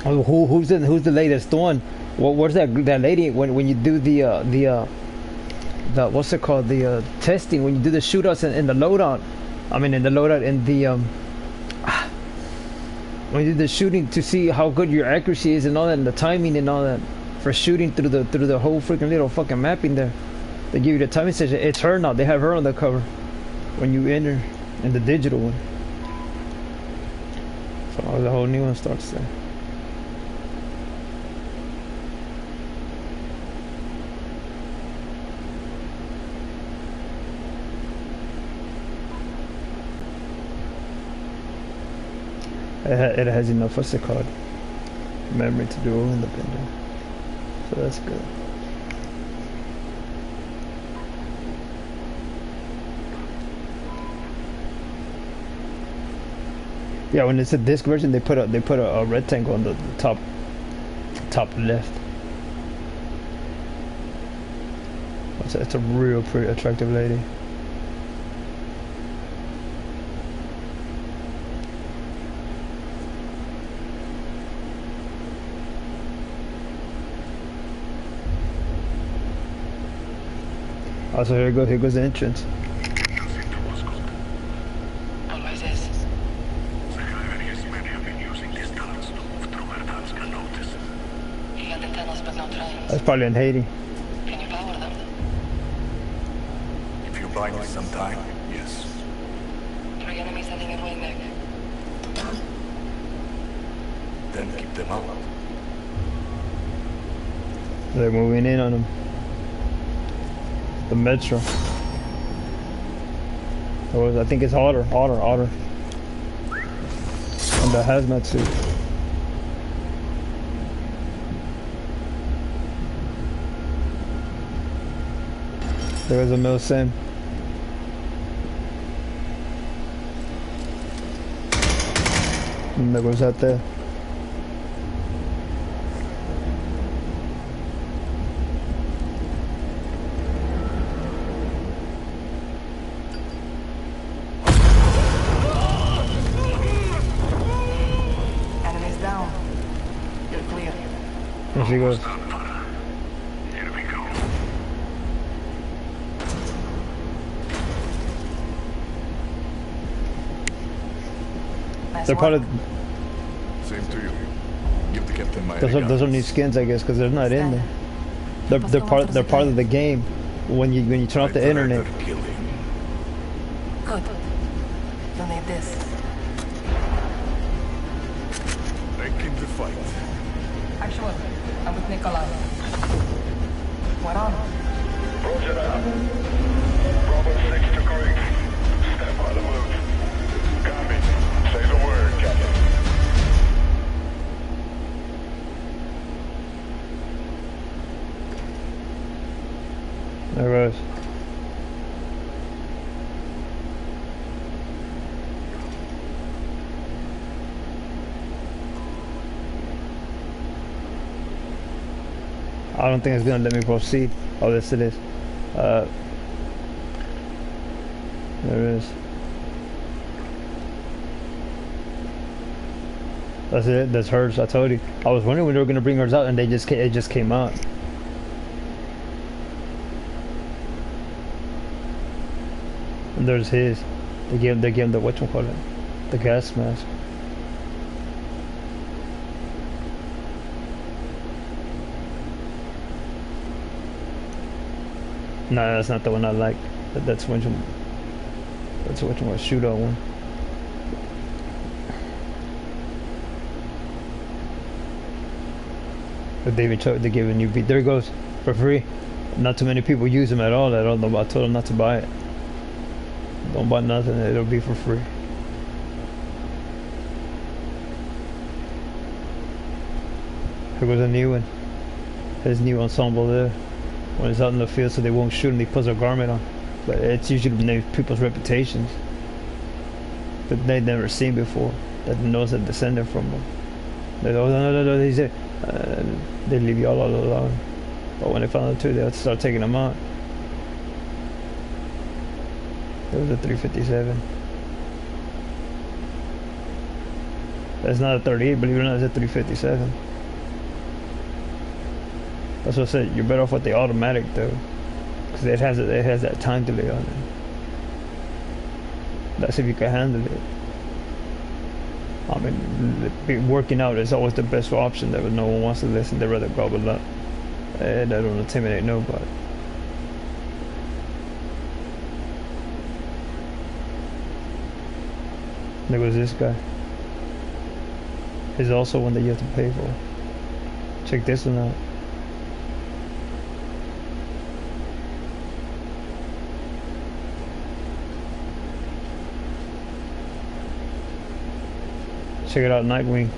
Oh, who's the lady that's doing? Where's that lady when you do the what's it called, the testing, when you do the shootouts in the loadout? I mean in the loadout in the when you do the shooting to see how good your accuracy is and all that, and the timing and all that for shooting through the whole freaking little fucking mapping there. They give you the timing station. It's her now. They have her on the cover when you enter in the digital one. So the whole new one starts there. It has enough, what's it called, memory to do all independent, so that's good. Yeah, when it's a disc version, they put a rectangle on the top left. It's a real pretty attractive lady. Oh, so here goes the entrance. Always is. That's probably in Haiti. Can you power them? If you buy me some time, yes. Three enemies heading your way, Nick. Then keep them out. They're moving in on them. The Metro. I think it's Otter. And the hazmat suit. There was a Mill Sim. And there goes that there. Enemies down. You're clear. There she goes. Here we go. Nice They're part work. of. Same to you. Give the captain my Those are new skins, I guess, because they're not in there. They're part of the game. When you turn off the internet. Kill him. Good. You'll need this. I came to fight. Actually, I'm with Nikolai. What on? Roger that. Bravo 6 to Greek. Step on the move. Copy. Say the word, Captain. There goes. I don't think it's gonna let me proceed. Oh, yes it is. There it is. That's it. That's hers. I told you. I was wondering when they were gonna bring hers out, and it just came out. And there's his. They gave him the whatchamacallit, the gas mask. No, that's not the one I like. That's which one. That's which one was shootout one. But they're giving you beat. There it goes for free. Not too many people use them at all. I told them not to buy it. Don't buy nothing. It'll be for free. Here goes a new one. His new ensemble there. When he's out in the field, so they won't shoot him. He puts a garment on. But it's usually people's reputations that they've never seen before. That knows that descended from them. They go, no, he's there. They leave you all alone. But when they found out too, they'll start taking them out. There was a 357. That's not a 38, believe it or not, it's a 357. That's what I said. You're better off with the automatic though, because it has that time delay on it. That's if you can handle it. I mean, working out is always the best option. That no one wants to listen. They'd rather gobble up. That don't intimidate nobody. There goes this guy. He's also one that you have to pay for. Check this one out. Check it out, Nightwing.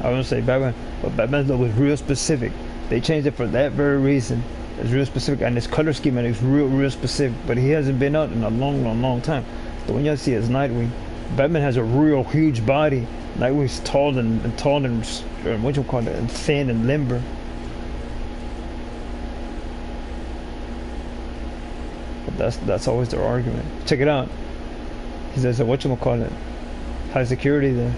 I wouldn't say Batman, but Batman was real specific. They changed it for that very reason. It's real specific, and his color scheme and it's real specific. But he hasn't been out in a long time. The one y'all see is Nightwing. Batman has a real huge body. Nightwing's tall and what you call it, and thin and limber. But that's always their argument. Check it out. He says, whatchamacallit, high security there.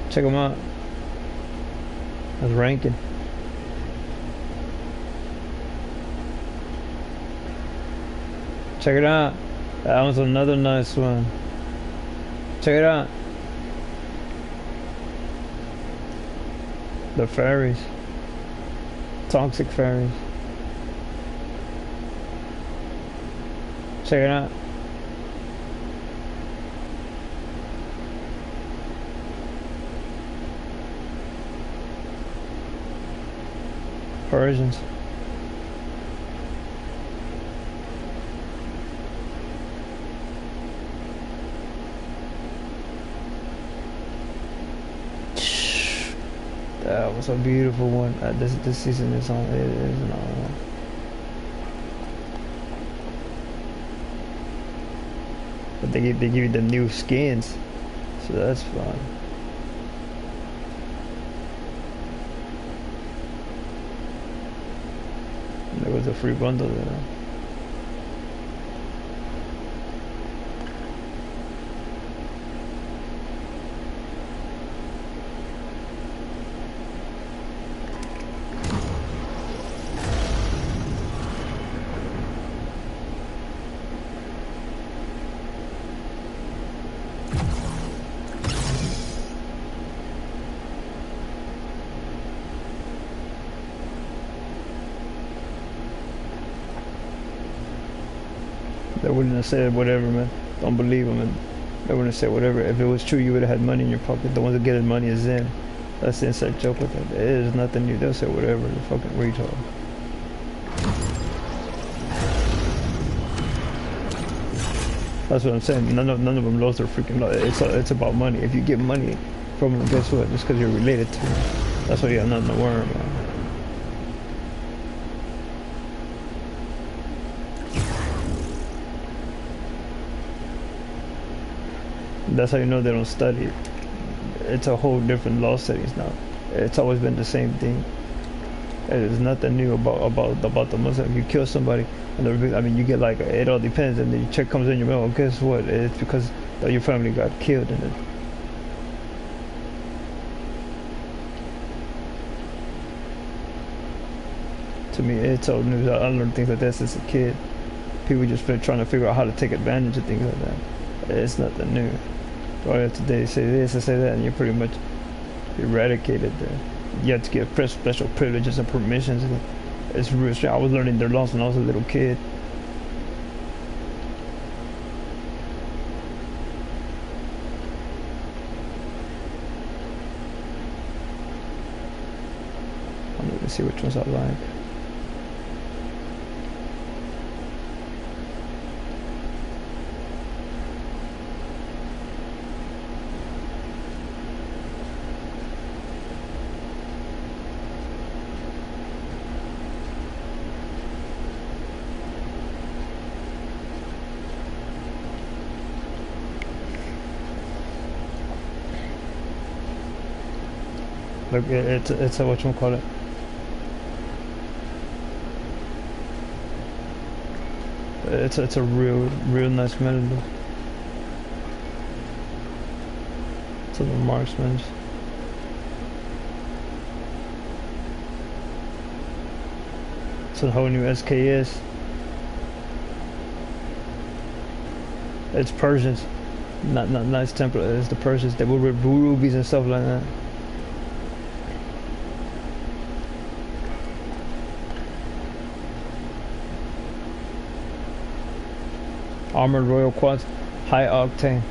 Check him out. That's ranking. Check it out. That was another nice one. Check it out. The fairies. Toxic fairies. Check it out. Persians. That was a beautiful one. This season is on. It is another one. But they give you the new skins, so that's fun. And there was a free bundle there. They wouldn't have said whatever, man. Don't believe them, man. They wouldn't have said whatever. If it was true, you would have had money in your pocket. The ones that get the money is Zen. That's the inside joke with it. It is nothing new. They'll say whatever. The fucking retard. That's what I'm saying. None of them lost their freaking life. It's about money. If you get money from them, guess what? Just because you're related to them. That's why you have nothing to worry about. That's how you know they don't study. It's a whole different law settings now. It's always been the same thing. There's nothing new about the Muslim. You kill somebody, and I mean, you get like, it all depends, and the check comes in your mail. Guess what? It's because your family got killed in it. To me, it's old news. I learned things like this as a kid. People just been trying to figure out how to take advantage of things like that. It's nothing new. All you have to do is say this and say that, and you're pretty much eradicated there. You have to get special privileges and permissions. It's real strange. I was learning their laws when I was a little kid. I'm going to see which ones I like. Look, it's a whatchamacallit. It's a real nice melody. It's a little marksman. It's a whole new SKS. It's Persians, not nice template. It's the Persians. They were with rubies and stuff like that. Armored Royal Quads, high octane.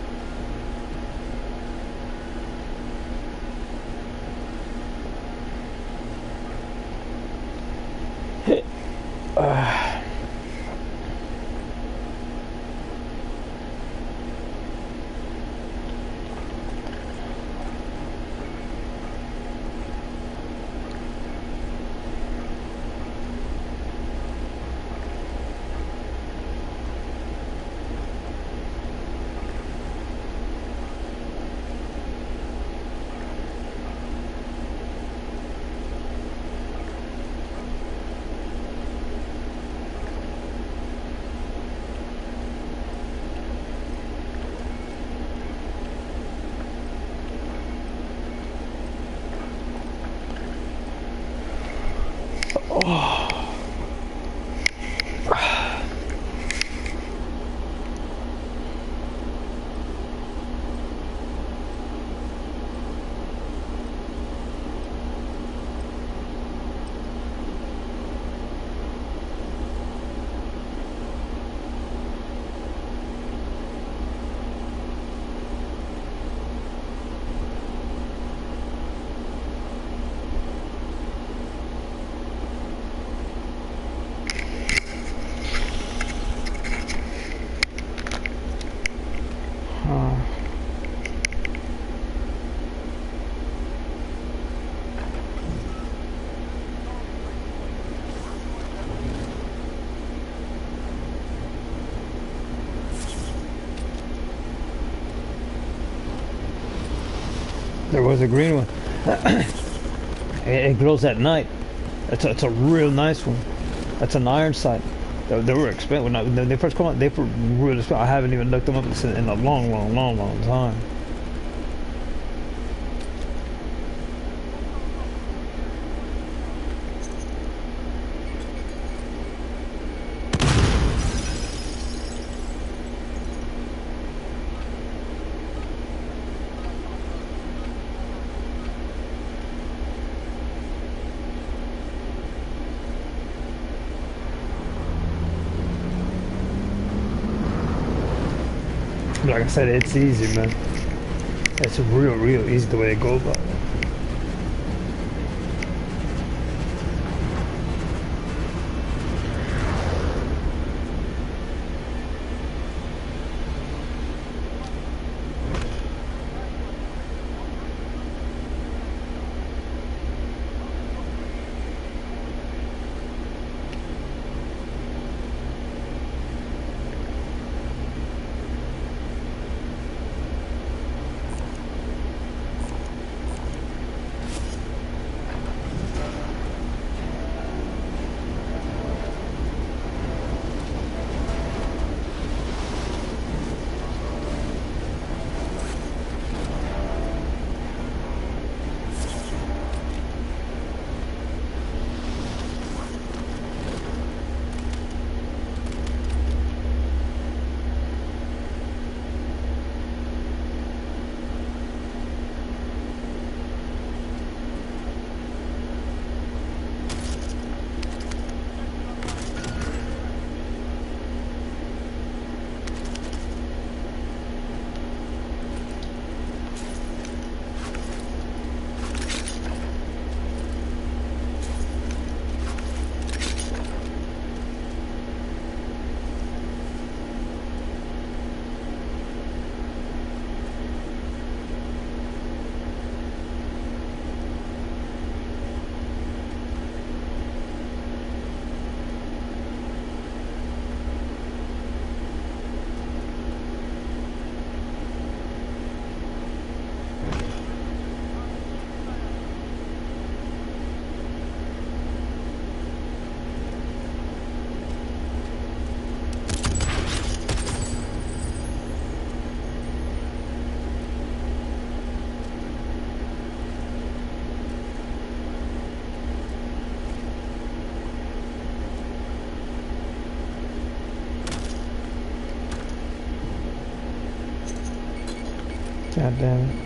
There was a green one. It glows at night. It's a real nice one. That's an iron sight. They were expensive. When they first come out, they were really expensive. I haven't even looked them up in a long time. Like I said, it's easy, man. It's real easy the way they go about it. God damn it.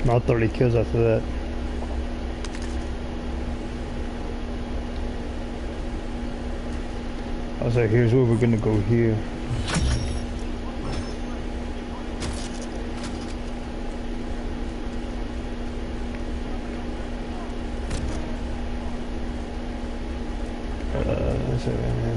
About 30 kills after that. I was like, here's where we're gonna go here. That's it right now.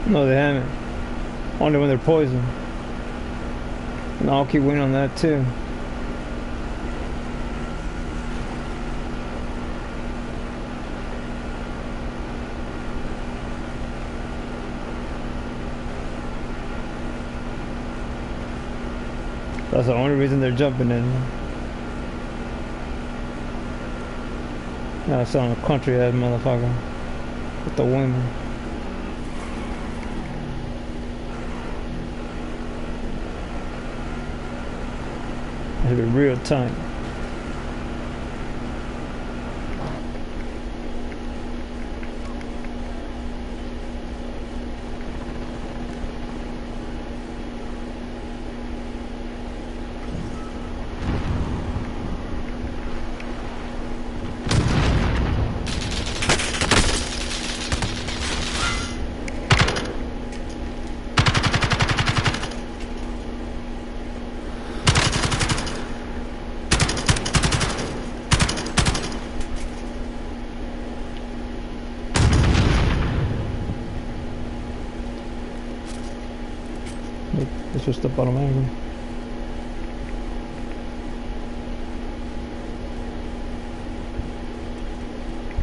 No, they haven't. Only when they're poisoned. And I'll keep waiting on that too. That's the only reason they're jumping in. Yeah, it's on a country ass motherfucker. With the women. It'll be real tight. It's just the bottom angle.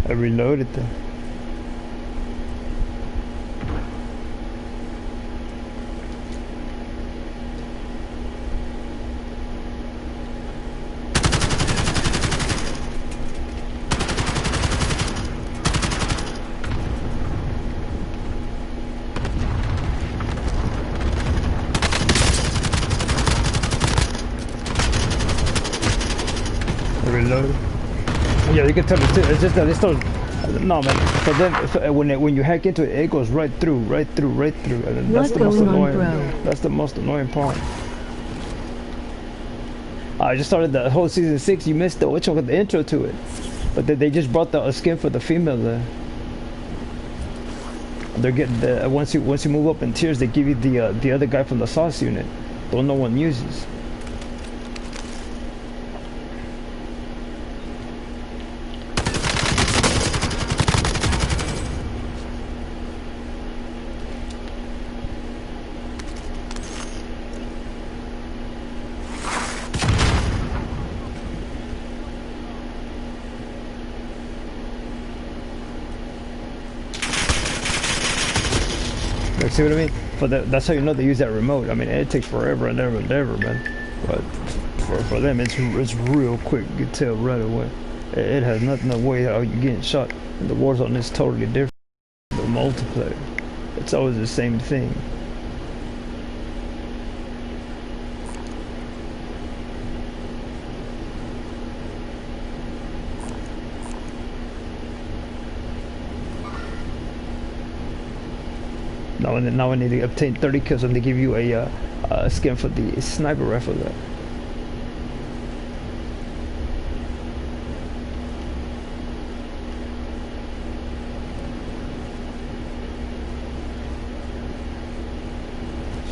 I reloaded them. Reload. Yeah, you can tell it's just that it's still no man. But then when you hack into it, it goes right through. And that's the most annoying. That's the most annoying part. I just started the whole season 6. You missed the which one with the intro to it, but they just brought the skin for the female there. They're getting the once you move up in tiers, they give you the other guy from the sauce unit, the one no one uses. Like, see what I mean? But that's how you know they use that remote. I mean, it takes forever and ever and ever, man. But for them, it's real quick. You can tell right away. It has nothing to way how you're getting shot. And the Warzone is totally different. The multiplayer, it's always the same thing. Now I need to obtain 30 kills and they give you a skin for the sniper rifle there.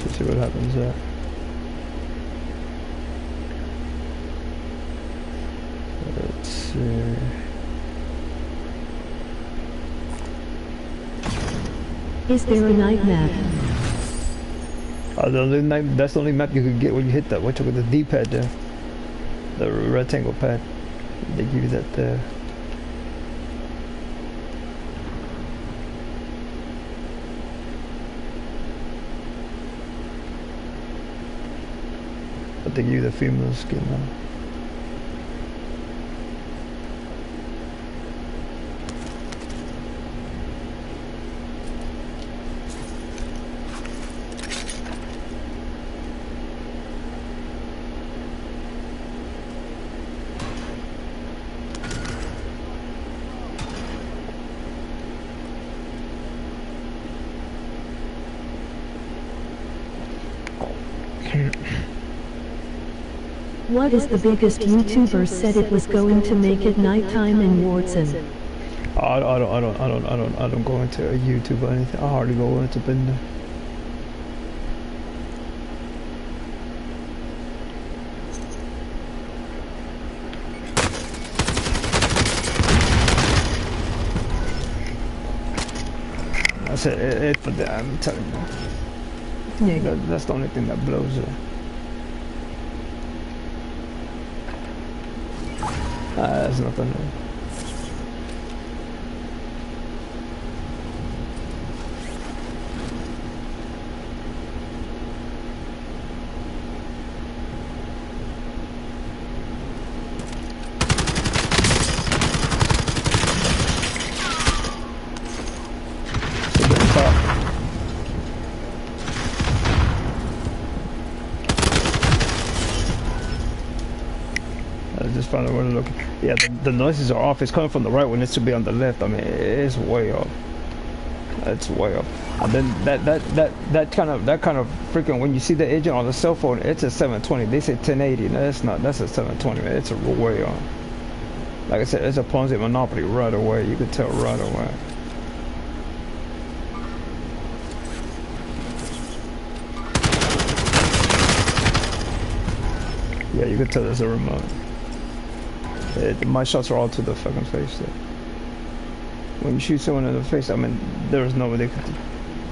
Let's see what happens there. Let's see. Is there a night map? That's the only map you could get when you hit that. What you with the D-pad there, the rectangle pad. They give you that there. But they give you the female skin now. What is the biggest YouTuber said it was going to make it nighttime in Warzone? I don't go into YouTube or anything. I hardly go into Bender. That's it for that. I'm telling you. Yeah. That's the only thing that blows it. That's nothing. I just found out where to look. Yeah, the noises are off. It's coming from the right when it should be on the left. I mean, it's way off. It's way off. And then that kind of freaking, when you see the agent on the cell phone, it's a 720. They say 1080. No, that's not. That's a 720. Man. It's a way off. Like I said, it's a Ponzi monopoly right away. You could tell right away. Yeah, you could tell there's a remote. My shots are all to the fucking face there. When you shoot someone in the face, I mean, there's no way they could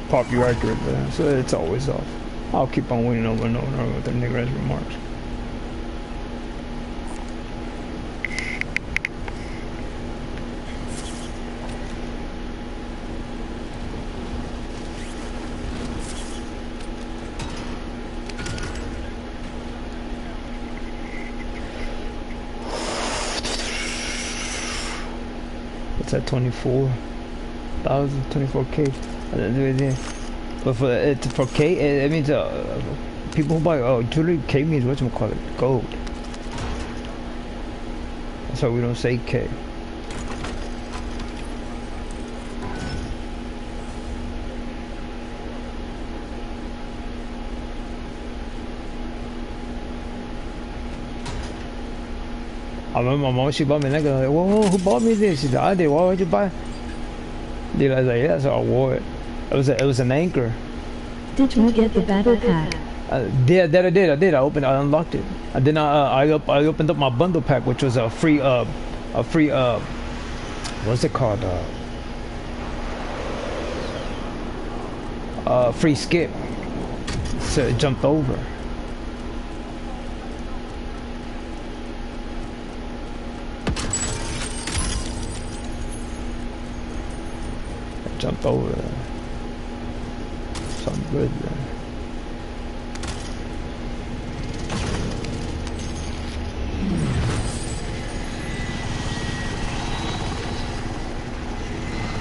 pop you accurate there. So it's always off. I'll keep on winning over and over with the nigger remarks. It's at 24,000, 24K. And then do it again. But for K, it means people who buy jewelry. K means whatchamacallit, gold. That's why we don't say K. I remember my mom, she bought me that. Like, whoa, who bought me this? She said, I did. Why would you buy? Dude, I was like, yeah, so I wore it. It was an anchor. Did you get the battle pack? Yeah, that I did. I unlocked it. And then I opened up my bundle pack, which was a free what's it called? Free skip. So it jumped over. It jumped over there. Something good there.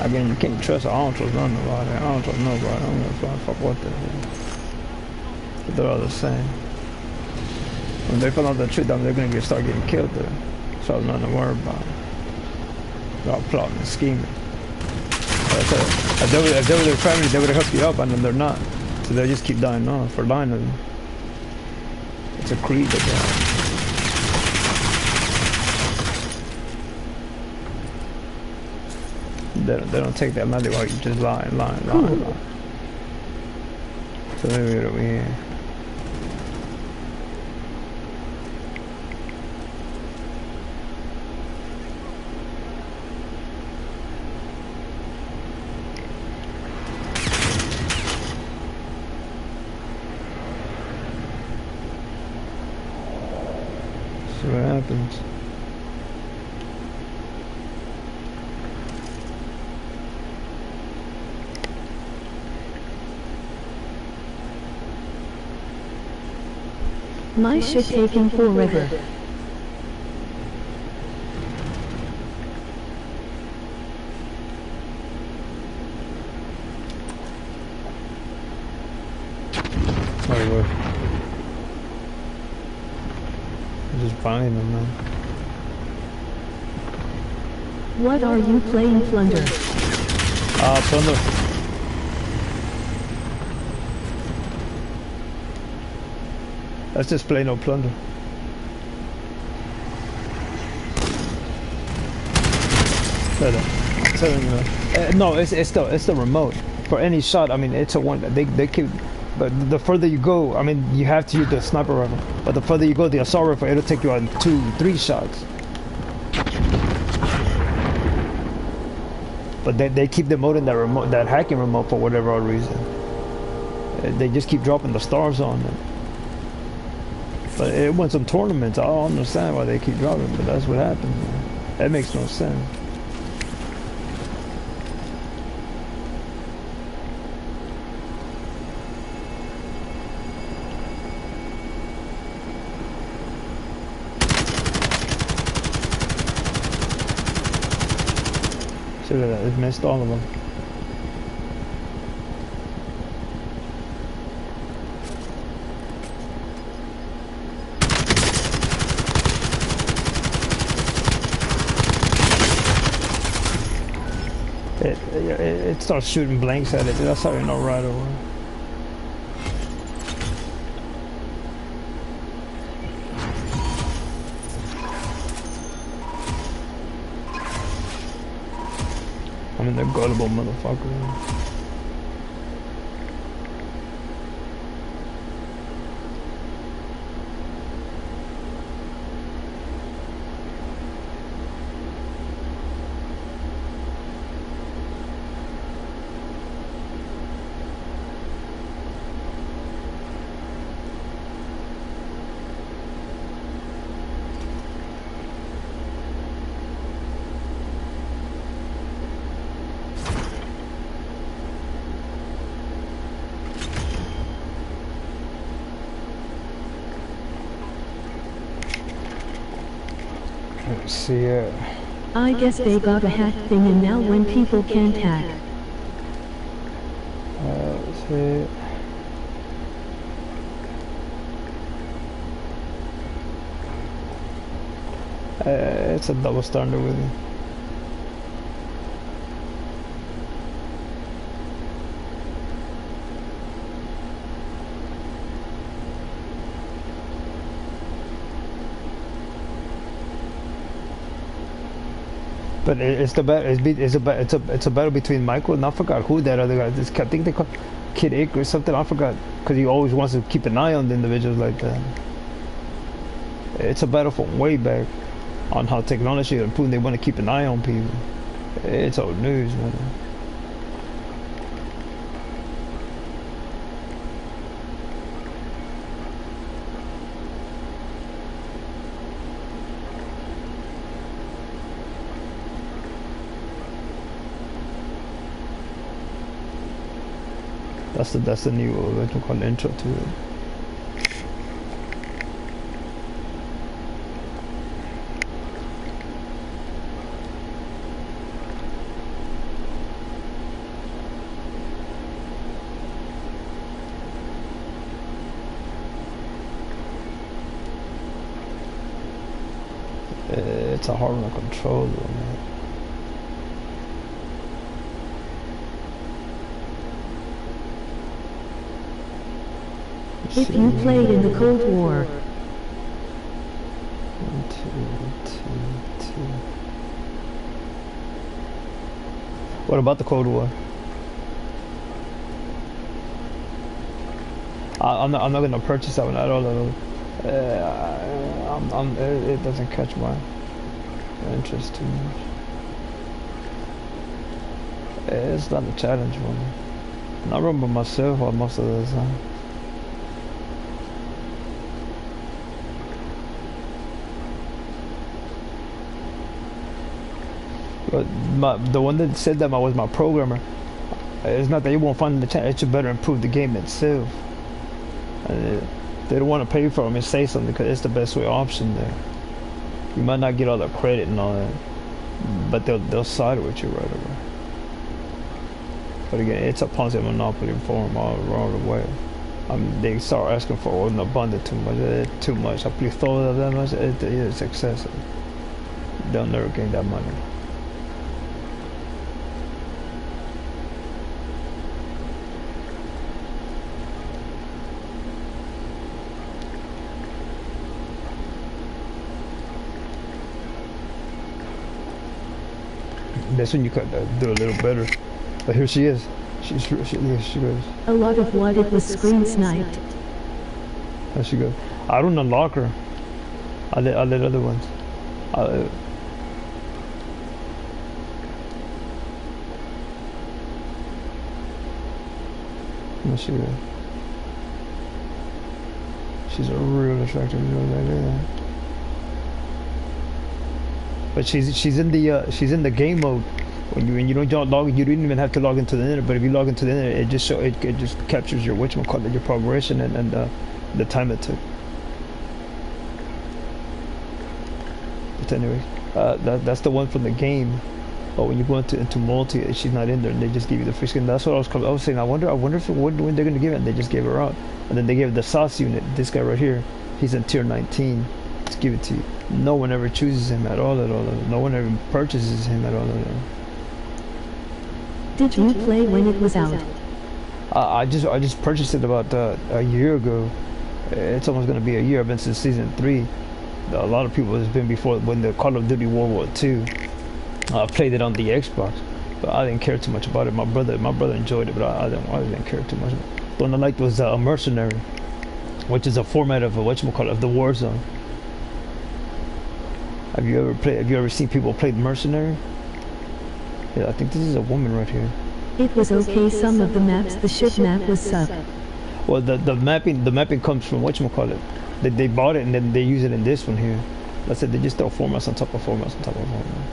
Again, you can't trust. I don't trust none about it. I don't trust nobody. I don't give a fuck what they do. But they're all the same. When they find out the truth, they're gonna start getting killed there. So there's nothing to worry about. They're all plotting and scheming. If they were their family, they would have hooked you up, and then they're not. So they'll just keep dying off for dying of them. It's a creed that they have. They don't take that money while you just lying. So maybe it over here. See what happens. My shit taking forever. Sorry, boy. I'm just buying them, man. What are you playing, Plunder? Plunder. Let's just play no plunder. No, it's the remote. For any shot, I mean, it's a one. They keep, but the further you go, I mean, you have to use the sniper rifle. But the further you go, the assault rifle, it'll take you on 2-3 shots. But they keep the mode in that remote, that hacking remote, for whatever odd reason. They just keep dropping the stars on them. But it won some tournaments. I don't understand why they keep dropping, but that's what happens. Man. That makes no sense. See that? It missed all of them. It starts shooting blanks at it. That's how you know right away. I mean, they're gullible motherfuckers. Let's see it. I guess they got a hack thing and now when people can't hack. Let's see it. It's a double standard with you. But it's the battle. It's a battle between Michael and I forgot who that other guy. This I think they call Kid Ick or something. I forgot because he always wants to keep an eye on the individuals like that. It's a battle from way back on how technology is improving. They want to keep an eye on people. It's old news, man. That's the new what we call intro to it. It's a hard one to control, though, man. If you played in the Cold War, 1, 2, 2, 2. What about the Cold War? I'm not gonna purchase that one at all. It doesn't catch my interest too much. It's not a challenge for me. I run by myself most of the time. But the one that said that was my programmer. It's not that you won't find in the chat. It should better improve the game itself. They don't want to pay for them and say something because it's the best way option there. You might not get all the credit and all that, but they'll side with you right away. But again, it's a Ponzi monopoly for them all the way. They start asking for an abundant too much. I play thought of them, it's excessive. They'll never gain that money. That's when you could do a little better. But here she is. She goes. a lot of what it was screen sniped. There she goes. I don't unlock her. I let other ones. There she goes. She's a real attractive girl right there. But she's in the game mode. When you don't log, you don't even have to log into the internet. But if you log into the internet, it just captures your whatchamacallit, your progression and the time it took. But anyway, that's the one from the game. But when you go into multi, she's not in there, and they just give you the free skin. That's what I was saying. I wonder if when they're gonna give it. And they just gave her out, and then they gave the sauce unit. This guy right here, he's in tier 19. Let's give it to you. No one ever chooses him at all. No one ever purchases him at all. Did you play when it was out? I just purchased it about a year ago. It's almost gonna be a year. I've been since season 3. A lot of people has been before when the Call of Duty World War II. I played it on the Xbox, but I didn't care too much about it. My brother enjoyed it, but I didn't care too much. The one I liked was a Mercenary, which is a format of of the Warzone. Have you ever seen people play Mercenary? Yeah, I think this is a woman right here. It was okay. Some of the maps, the ship map was suck. Well, the mapping comes from whatchamacallit. They bought it and then they use it in this one here. That's it. They just throw formats on top of formats on top of formats.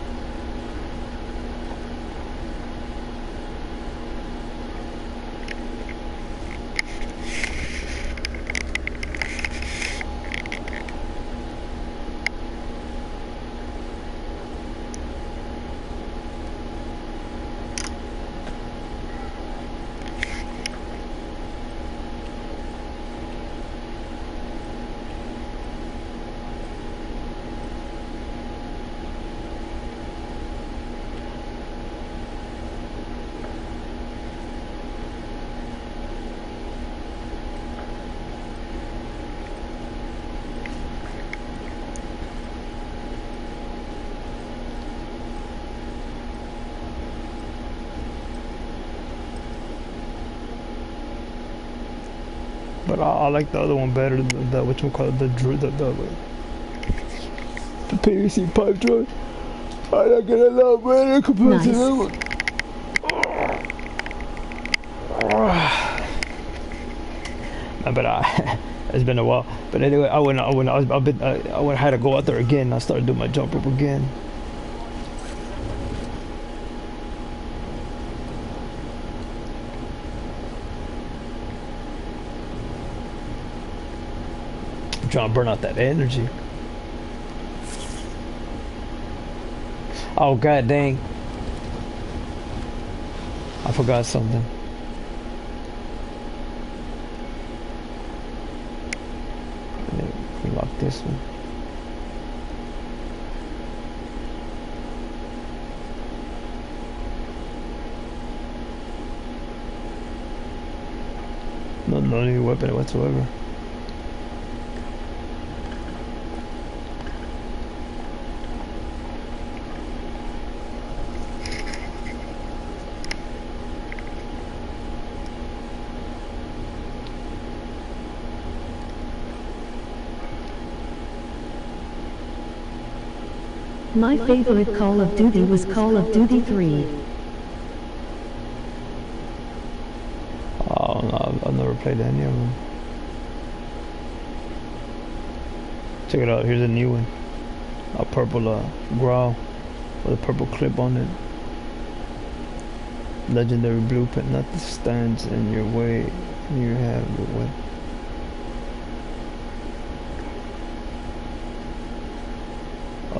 But I like the other one better. The whatchamacallit, the PVC pipe drive. I like it a lot better compared to that one. But it's been a while. But anyway, I had to go out there again. I started doing my jump rope again. I'm trying to burn out that energy. Oh god dang! I forgot something. Lock this one. No new weapon whatsoever. My favorite Call of Duty was Call of Duty 3. Oh no, I've never played any of them. Check it out, here's a new one. A purple growl with a purple clip on it. Legendary blueprint, nothing stands in your way. You have the way.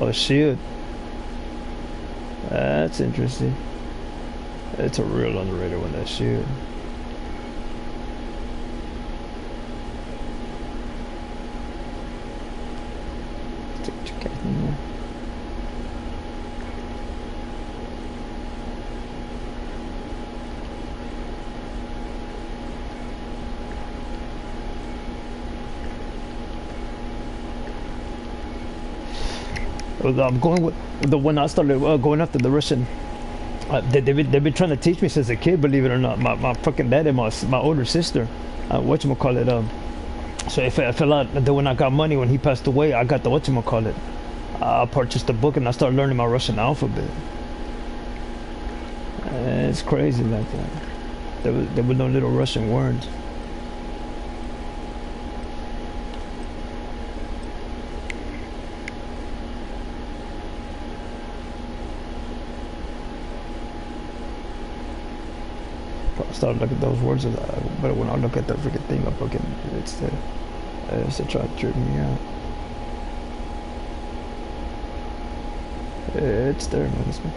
Oh, shield. That's interesting. It's a real underrated one, that shield. Stick your cat in there. I'm going with the one I started going after the Russian. They've been trying to teach me since a kid, believe it or not. My fucking dad and my older sister, whatchamacallit. So if I fell out, then when I got money, when he passed away, I got the whatchamacallit. I purchased the book and I started learning my Russian alphabet. It's crazy like that. There were no little Russian words. I started looking at those words, but when I look at the freaking thing, it's there. It's to try to trip me out. It's there, man. It's me.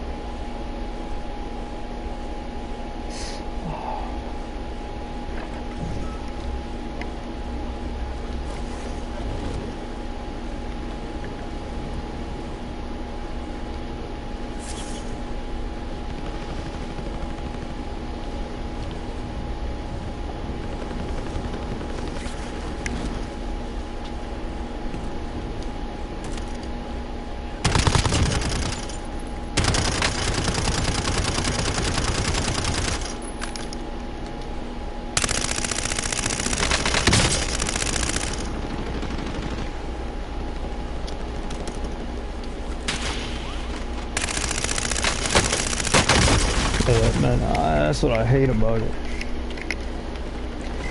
Man, that's what I hate about it.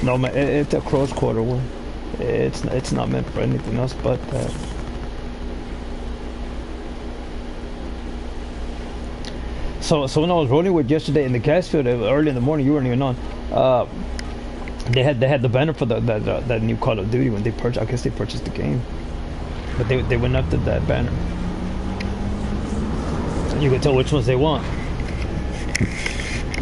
No man, it's a close quarter one. It's not meant for anything else but that. So when I was rolling with yesterday in the gas field early in the morning, you weren't even on. They had the banner for that new Call of Duty when they purchased. I guess they purchased the game, but they went after that banner. You can tell which ones they want.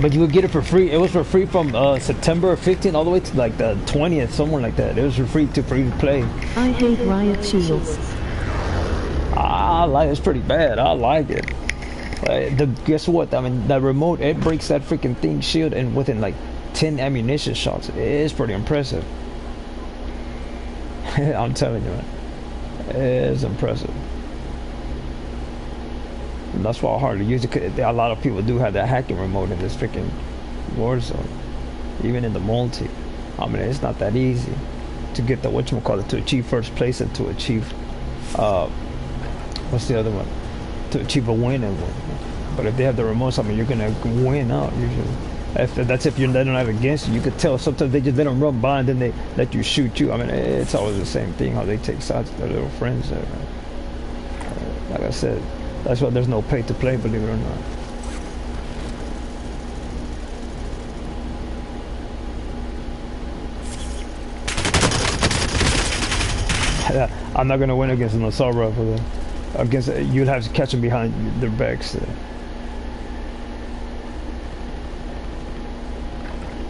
But you would get it for free. It was for free from September 15th all the way to like the 20th, somewhere like that. It was for free to play. I hate riot shields. I like it's pretty bad. I like it. Guess what? I mean, the remote, it breaks that freaking thing shield and within like 10 ammunition shots. It's pretty impressive. I'm telling you, man. It's impressive. And that's why I hardly use it. A lot of people do have that hacking remote in this freaking Warzone, even in the multi. I mean, it's not that easy to get the whatchamacallit, to achieve first place and to achieve, what's the other one? To achieve a win and win. But if they have the remotes, I mean, you're gonna win out usually. That's if you're letting out against you. You could tell sometimes they just let them run by and then they let you shoot you. I mean, it's always the same thing how they take shots at their little friends. Like I said, that's why there's no pay to play, believe it or not. I'm not gonna win against an assault rifle. Against you'll have to catch them behind their backs.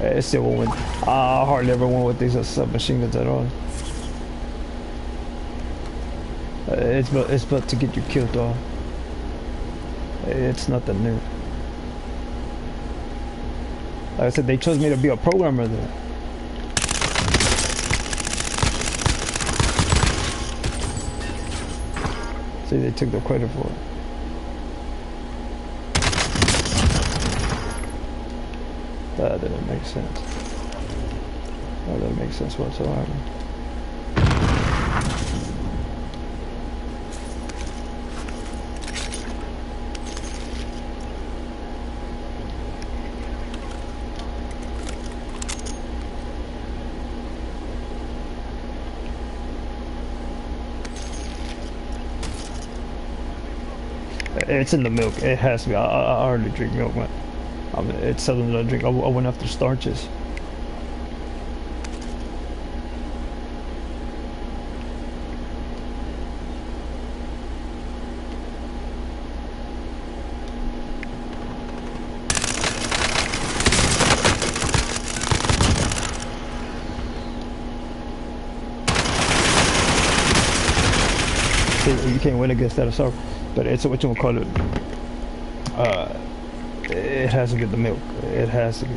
It still won't win. I hardly ever win with these submachine guns at all. It's built to get you killed off. It's nothing new. Like I said, they chose me to be a programmer there. See, they took the credit for it. That didn't make sense. That didn't make sense whatsoever. It's in the milk. It has to be. I hardly drink milk, man. I mean, it's something that I drink. I went after starches. See, you can't win against that assault, but it's what you want to call it. It has to get the milk. It has to be.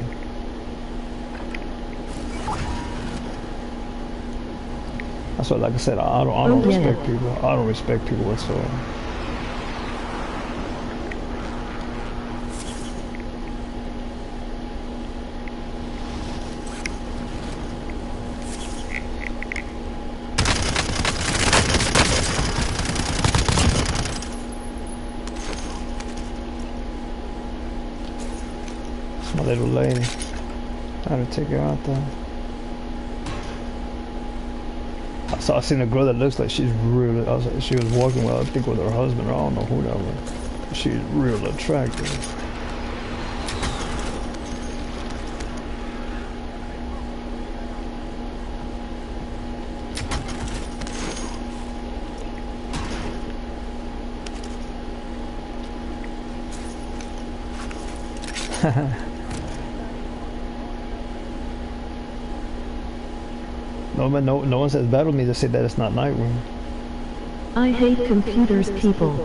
That's why, like I said, I don't respect people. I don't respect people whatsoever. My little lady. I had to take her out though. I seen a girl that looks like she's really. She was walking with, I think, with her husband, or I don't know who that was. She's real attractive. No man, no one says battle me to say that it's not Nightwing. I hate computers, people.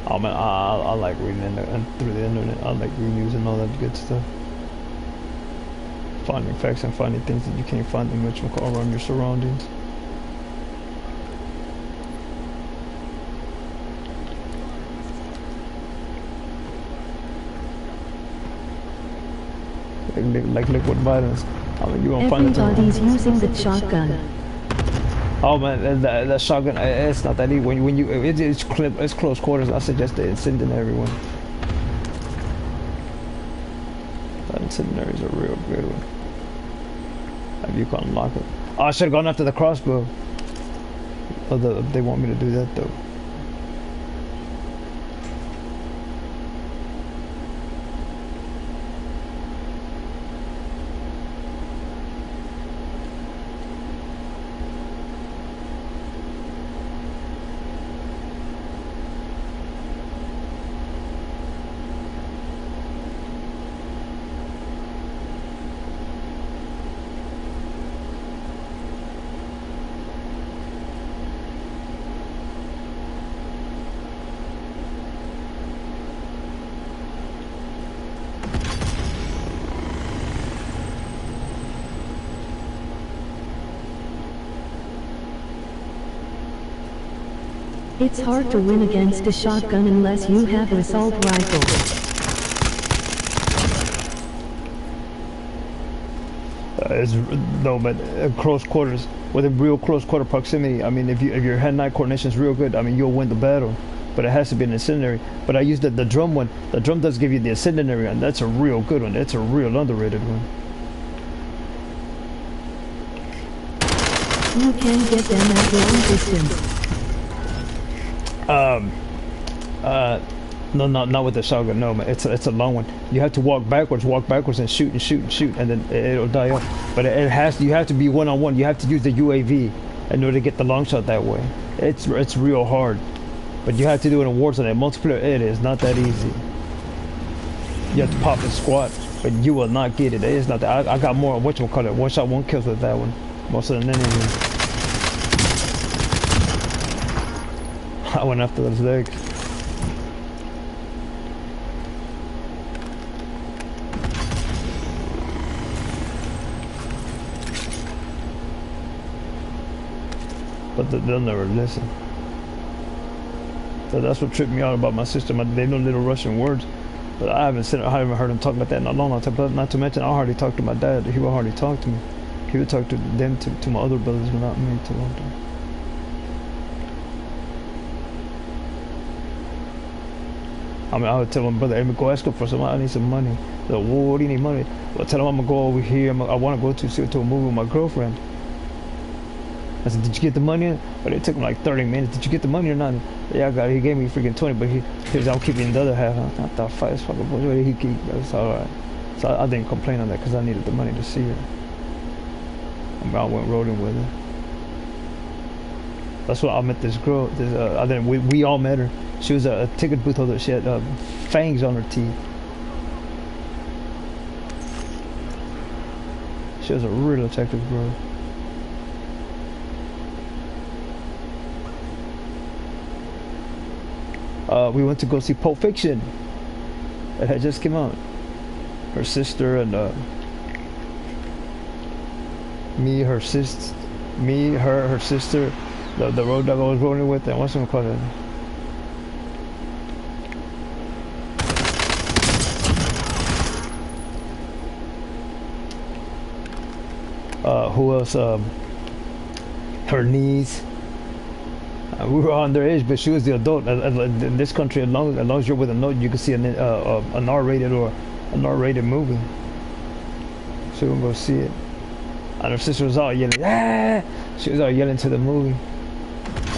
Oh man, I like reading through the internet. I like reviews and all that good stuff. Finding facts and finding things that you can't find in which around your surroundings. Like liquid violence. I mean, you won't find it. Everybody's using the shotgun. Oh man, the shotgun, it's not that easy. When you, it's close quarters. I suggest the incendiary one. That incendiary is a real good one. If you can unlock it. Oh, I should have gone after the crossbow. Oh, they want me to do that though. It's hard to win against a shotgun unless you have an assault rifle. It's no, but close quarters, within real close quarter proximity. I mean, if your hand-eye coordination is real good, I mean, you'll win the battle. But it has to be an incendiary. But I used the drum one. The drum does give you the incendiary, and that's a real good one. It's a real underrated one. You can get them at long distance. No, not with the shotgun. No, man, it's a long one. You have to walk backwards, and shoot, and then it'll die off. But you have to be one-on-one. You have to use the UAV in order to get the long shot that way. It's real hard, but you have to do it in Warzone. In multiplayer, it is not that easy. You have to pop and squat, but you will not get it. It is not that. I got more. Whatchamacallit, one shot, one kills with that one. Most of the enemies. I went after those legs. But they'll never listen. So that's what tripped me out about my sister. They know little Russian words, but I haven't heard them talk about that in a long time. But not to mention, I hardly talk to my dad. He would hardly talk to me. He would talk to them, to my other brothers, but not me. Too long time. I mean, I would tell my brother, "Hey, go ask him for some. I need some money." They're like, "Whoa, what do you need money?" Well, tell him I'm gonna go over here. I want to go to a movie with my girlfriend. I said, "Did you get the money in?" But it took him like 30 minutes. "Did you get the money or not?" "Yeah, I got it." He gave me freaking 20, but he was, "I'm keeping the other half." I thought, "Fuck, this fucking bullshit." That's all right. So I didn't complain on that because I needed the money to see her. I went rolling with her. That's why I met this girl. We all met her. She was a ticket booth holder. She had fangs on her teeth. She was a real attractive girl. We went to go see Pulp Fiction. It had just came out. Her sister and her sister, the road dog I was rolling with, and what's it called? Who else? Her niece. We were underage, but she was the adult. In this country, as long as you're with an adult, you can see an R-rated or an R-rated movie. So we can go see it. And her sister was out yelling, "Ah!" She was out yelling to the movie.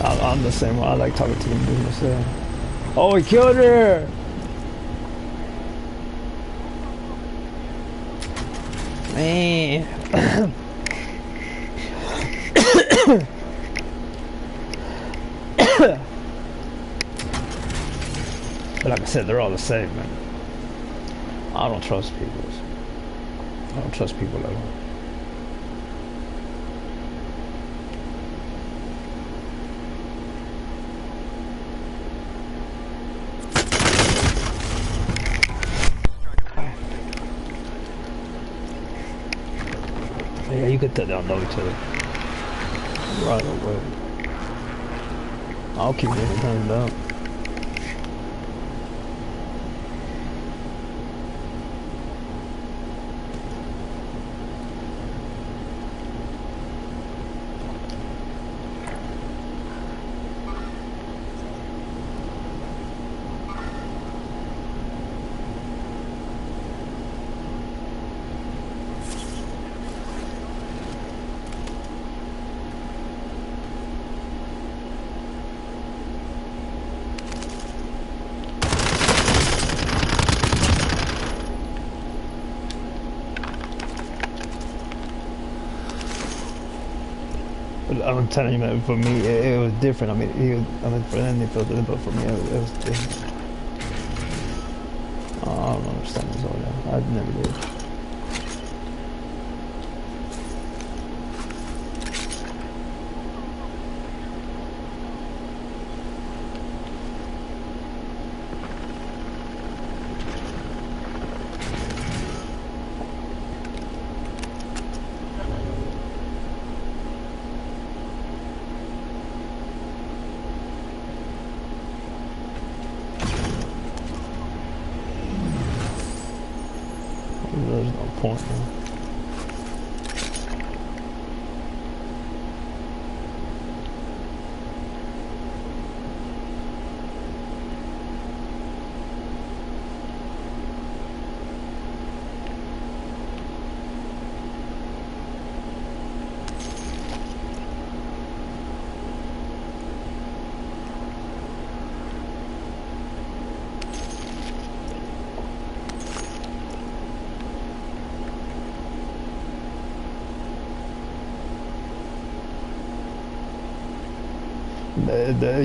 I'm the same. I like talking to the movie myself. Oh, he killed her! Man. But like I said, they're all the same, man. I don't trust people. I don't trust people at all. Yeah, you could tell they don't know each other. Right away. I'll keep getting turned up. I'm telling you, man, for me, it was different. I mean, for them, it felt different, but for me, it was different. I don't understand this all that. I never did. There's no point, man.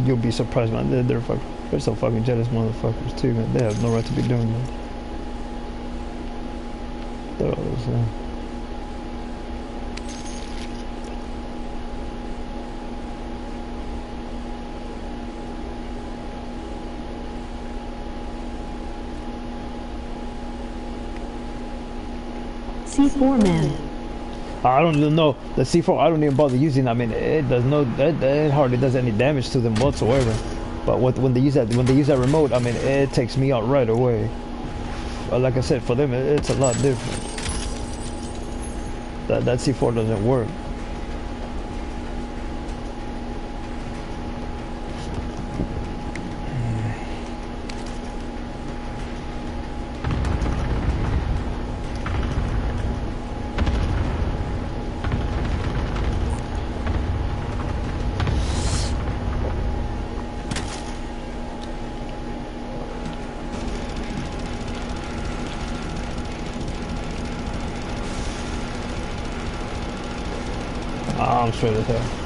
You'll be surprised, man. They're so fucking jealous motherfuckers too, man. They have no right to be doing that. They're always, C4 man. I don't even know the C4. I don't even bother using. I mean, it does no. It hardly does any damage to them whatsoever. But when they use that remote, I mean, it takes me out right away. But like I said, for them, it's a lot different. That C4 doesn't work. I'm straight as hell.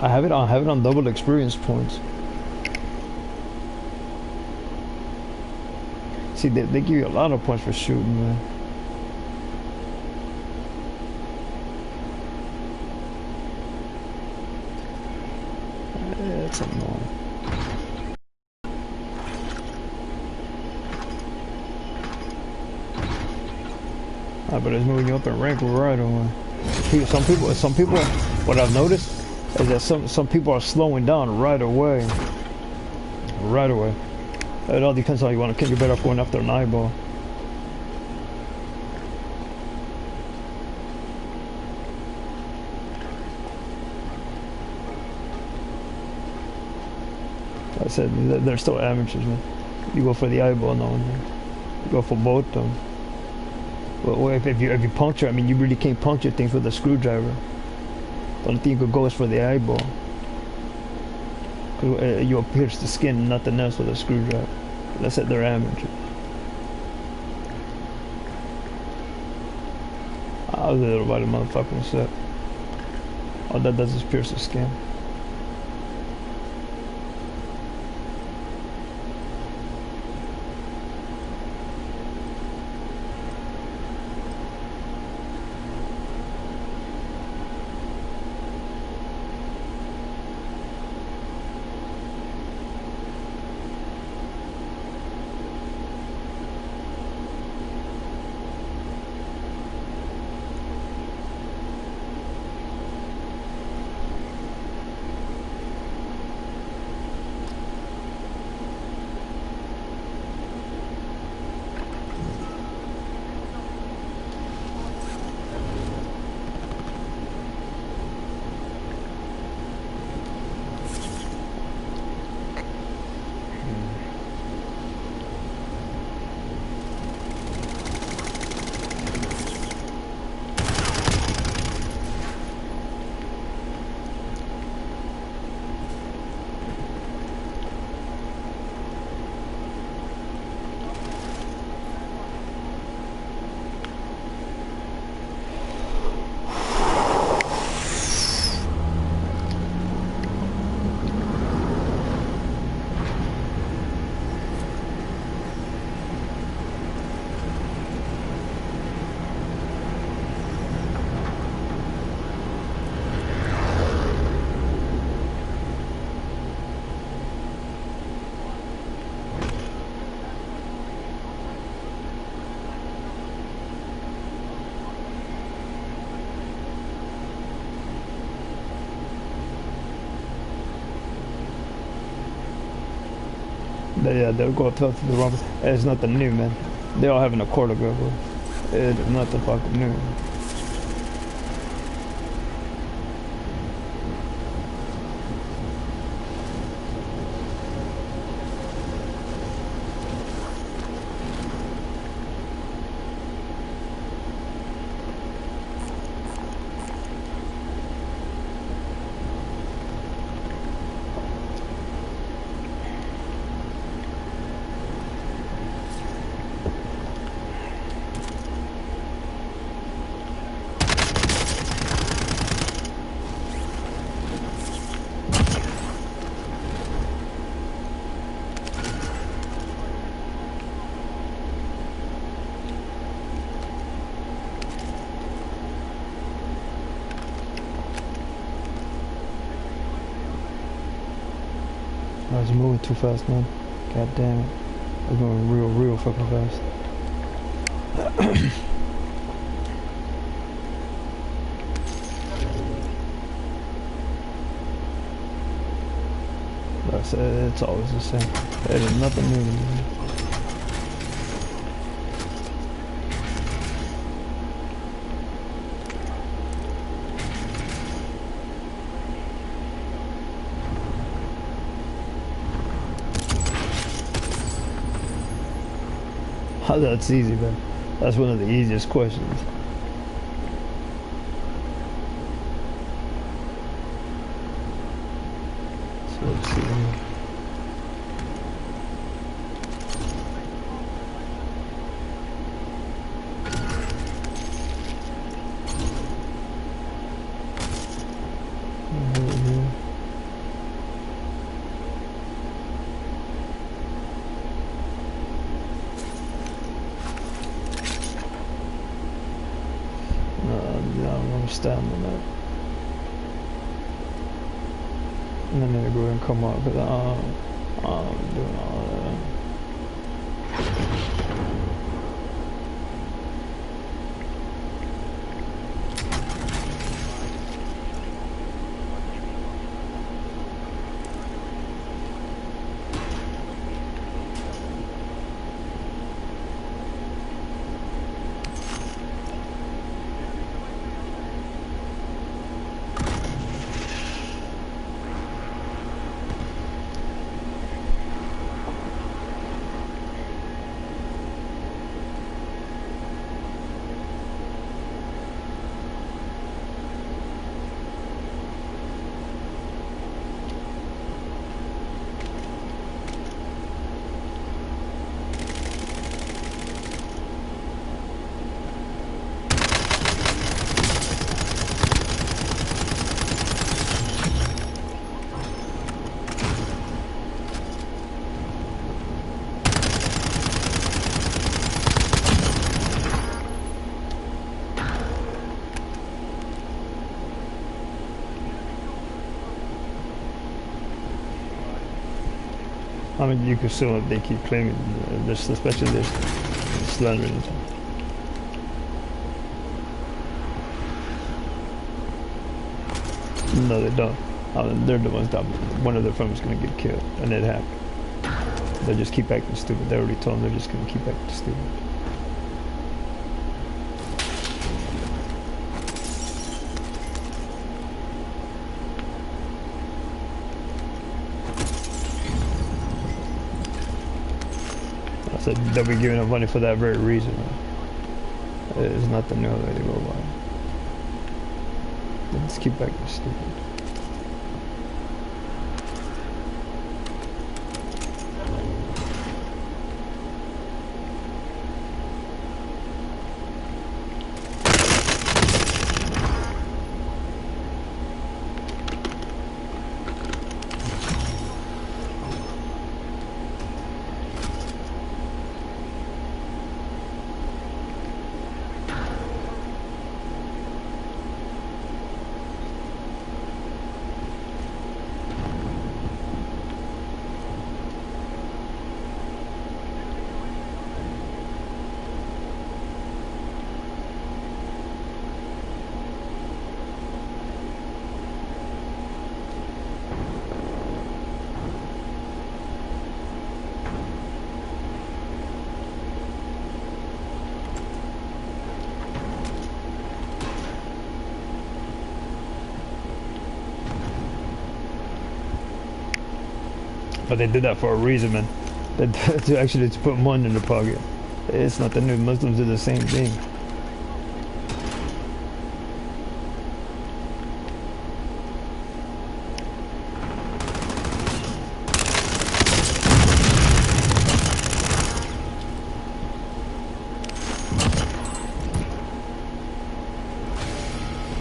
I have it on double experience points. See, they give you a lot of points for shooting, man. It's annoying. But it's moving you up in rank right away. Some people, what I've noticed is that some people are slowing down right away. Right away. It all depends on how you want to kill. You're better off going after an eyeball. I said they're still amateurs, man. You go for the eyeball, no one. Go for both of them. Well, if you puncture, I mean, you really can't puncture things with a screwdriver. The only thing you could go is for the eyeball. 'Cause, you'll pierce the skin, nothing else with a screwdriver. That's at their amateur. I was a little bit of motherfucking shit. All that does is pierce the skin. Yeah, they'll go tough to the Robbers. It's nothing new, man. They all having a quarter gun, bro. It's nothing fucking new. I was moving too fast, man. God damn it. I was going real fucking fast. Like I said, it's always the same. There's nothing new to me. That's easy, man. That's one of the easiest questions. So let's see. Stand on that. And then they go and come up because I'm doing all that. I mean, you could sue if they keep claiming this, especially this slandering. No, they don't. They're the ones that one of their friends is gonna get killed, and it happened. They just keep acting stupid. They already told them they're just gonna keep acting stupid. I said they'll be giving up money for that very reason. It's not the new way to go about it. They just keep acting stupid. But they did that for a reason, man. To actually to put money in the pocket. It's not the new Muslims do the same thing.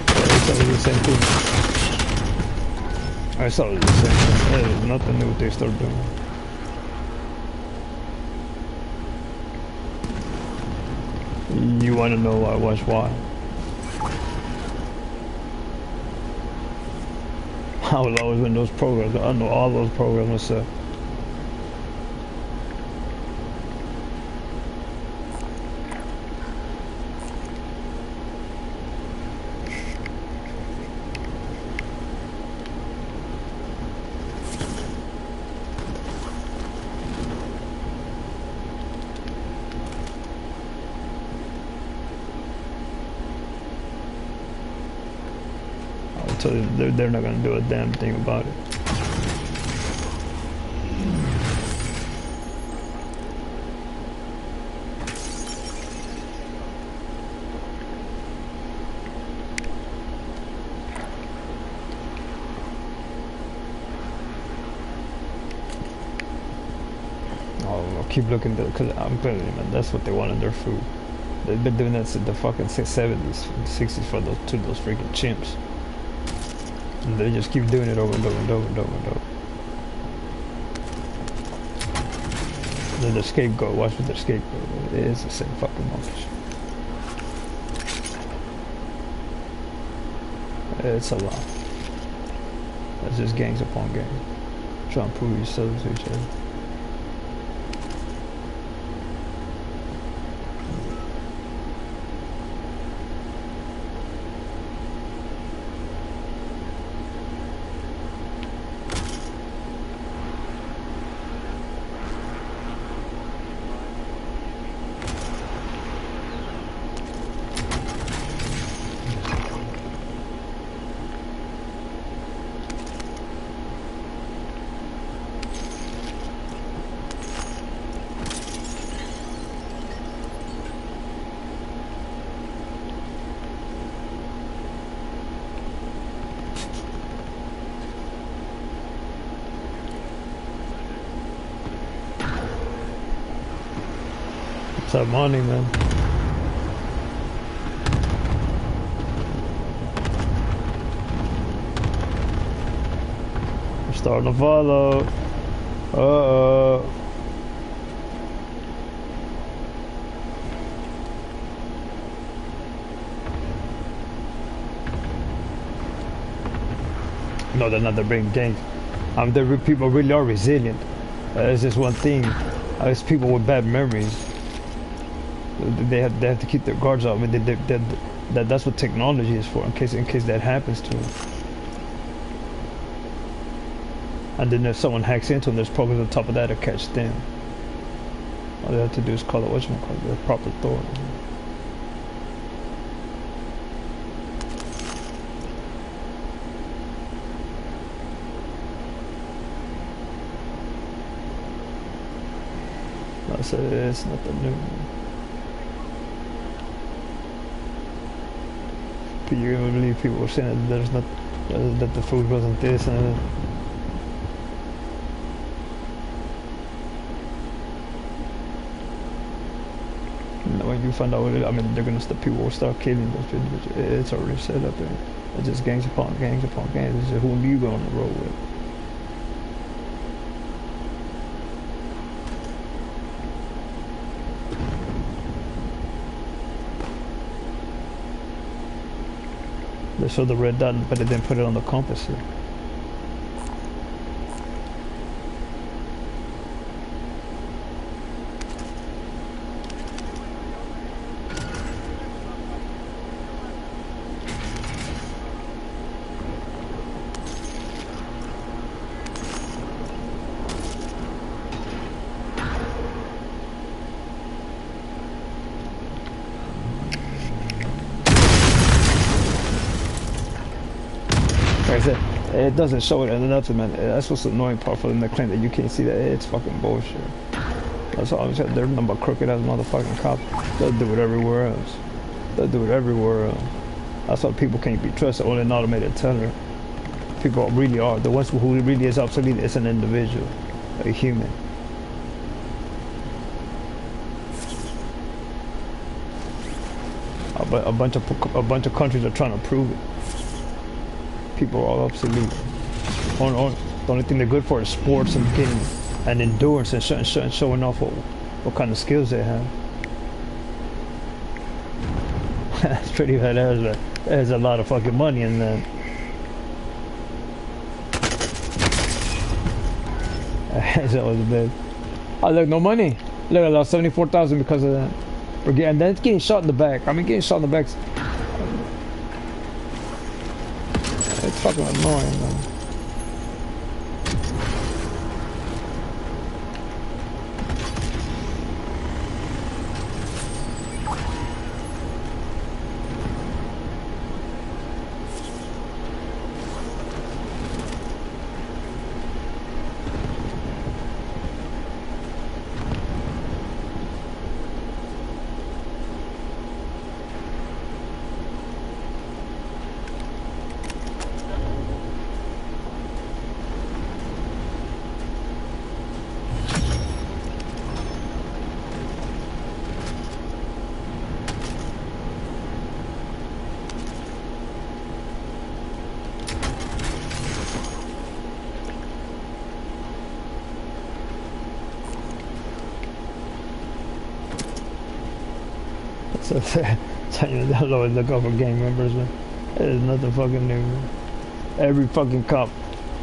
It's always the same thing. I saw it the same thing. There's nothing new they start doing. You want to know why? Watch why. I was always in those programs. I know all those programs myself. So they're not gonna do a damn thing about it. I'll keep looking because I'm telling you, man, that's what they want in their food. They've been doing that since the fucking 70s, 60s for those freaking chimps. And they just keep doing it over and over and over and over and over. Then the scapegoat, watch what the scapegoat is. It is the same fucking monkey. It's a lot. That's just gangs upon gangs. Trying to prove yourselves to each other. What's up, morning, man? We're starting to follow. Uh-oh. No, they're not. They're bringing gangs. People really are resilient. It's just one thing. It's people with bad memories. They have to keep their guards up. I mean, that's what technology is for, in case that happens to them. And then if someone hacks into them, there's programs on top of that to catch them. All they have to do is call it whatchamacallit, the proper authority. I said it's nothing new. But you can't believe people were saying that there's not that the food wasn't this and that. And when you find out, I mean, they're gonna start. People will start killing those people. It's already set up there. It's just gangs upon gangs upon gangs. It's just who do you go on the road with? They showed the red dot, but they didn't put it on the compass here. Like I said, it doesn't show it nothing, man. That's what's the annoying part for them to claim that you can't see that. It's fucking bullshit. That's all I'm saying. They're nothing but crooked ass motherfucking cops. They'll do it everywhere else. They'll do it everywhere else. That's why people can't be trusted on an automated teller. People really are. The ones who really is obsolete is an individual, a human. A bunch of countries are trying to prove it. People are all obsolete. The only thing they're good for is sports and getting and endurance and showing off what kind of skills they have. That's pretty bad. There's a lot of fucking money in that. That was bad. Oh look, no money. Look, I lost 74,000 because of that. And then it's getting shot in the back. I mean, getting shot in the back. It's fucking annoying, man. They'll always look out for gang members, man. There's nothing fucking new, man. Every fucking cop,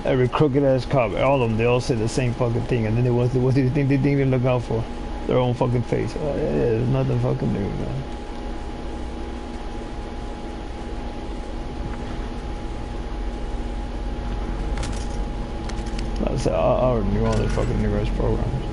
every crooked ass cop, all of them, they all say the same fucking thing. And then what do you think they look out for? Their own fucking face. There's nothing fucking new, man. Like I said, I already knew all the fucking new ass programs.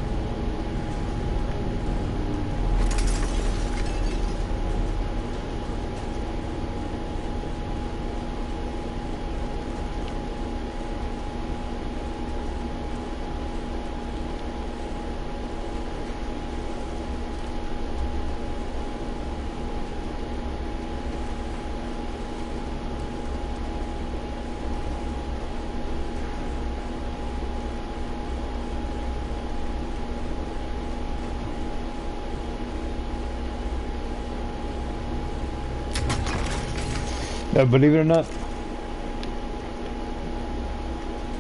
Believe it or not.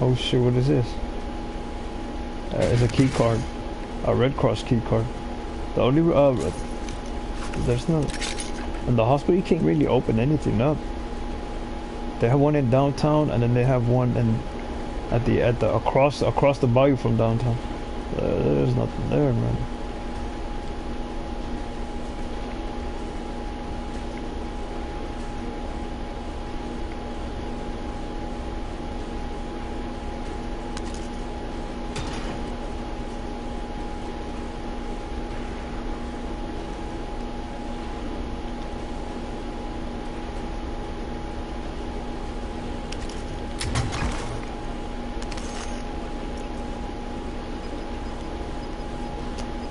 Oh shit, what is this? It's a key card. A Red Cross key card. The only, there's no, in the hospital you can't really open anything up. They have one in downtown and then they have one in, across the bayou from downtown. There's nothing there, man.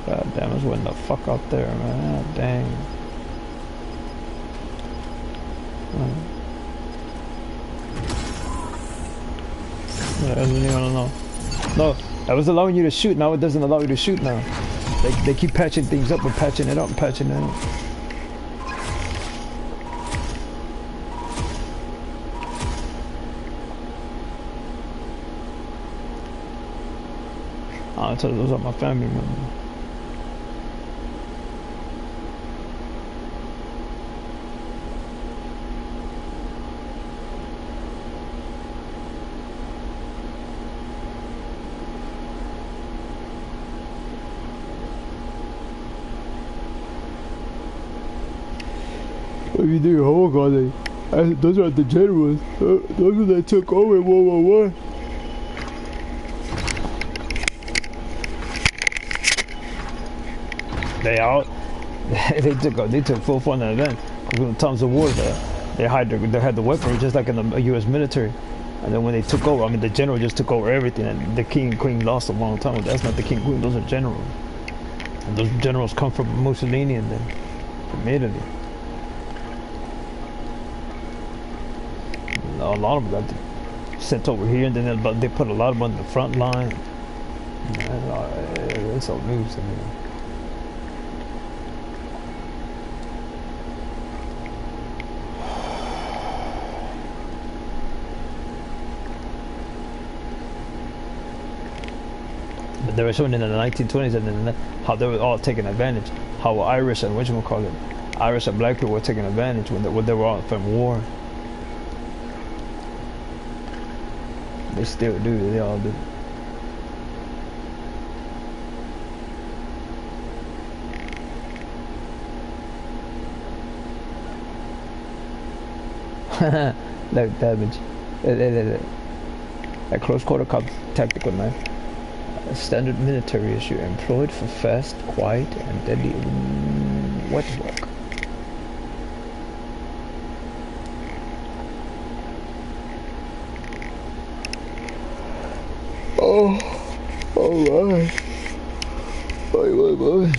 God damn, it's went the fuck out there, man. God dang. Yeah, I don't know. No, that was allowing you to shoot. Now it doesn't allow you to shoot now. They keep patching things up and patching it up and patching it up. I told those are my family members. What you do? Hold on, those are the generals. Those are that took over World War One. They out. they took full fun of the event. Because in times of war, they had the weaponry just like in the U.S. military. And then when they took over, I mean, the general just took over everything, and the king and queen lost a long time. That's not the king and queen; those are generals. And those generals come from Mussolini and then from Italy. A lot of them got sent over here, and then they put a lot of them on the front line. It's all news to me. But they were showing in the 1920s and then how they were all taking advantage. How Irish and Irish and black people were taking advantage when they were all from war. They still do. They all do. Look, damage. A close quarter tactical knife. A standard military issue employed for fast, quiet, and deadly wet work. Oh, alright. Bye.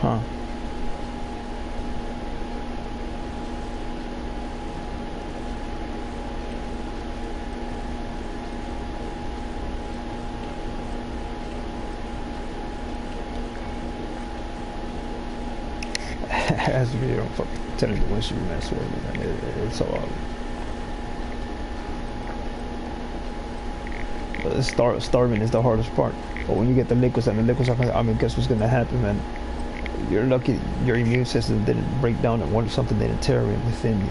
Huh. As we don't fucking tell you once you mess with it, man, it's all. Starving is the hardest part. But when you get the liquids, and the liquids are, I mean, guess what's gonna happen, man? You're lucky your immune system didn't break down and wanted something that deteriorate within you.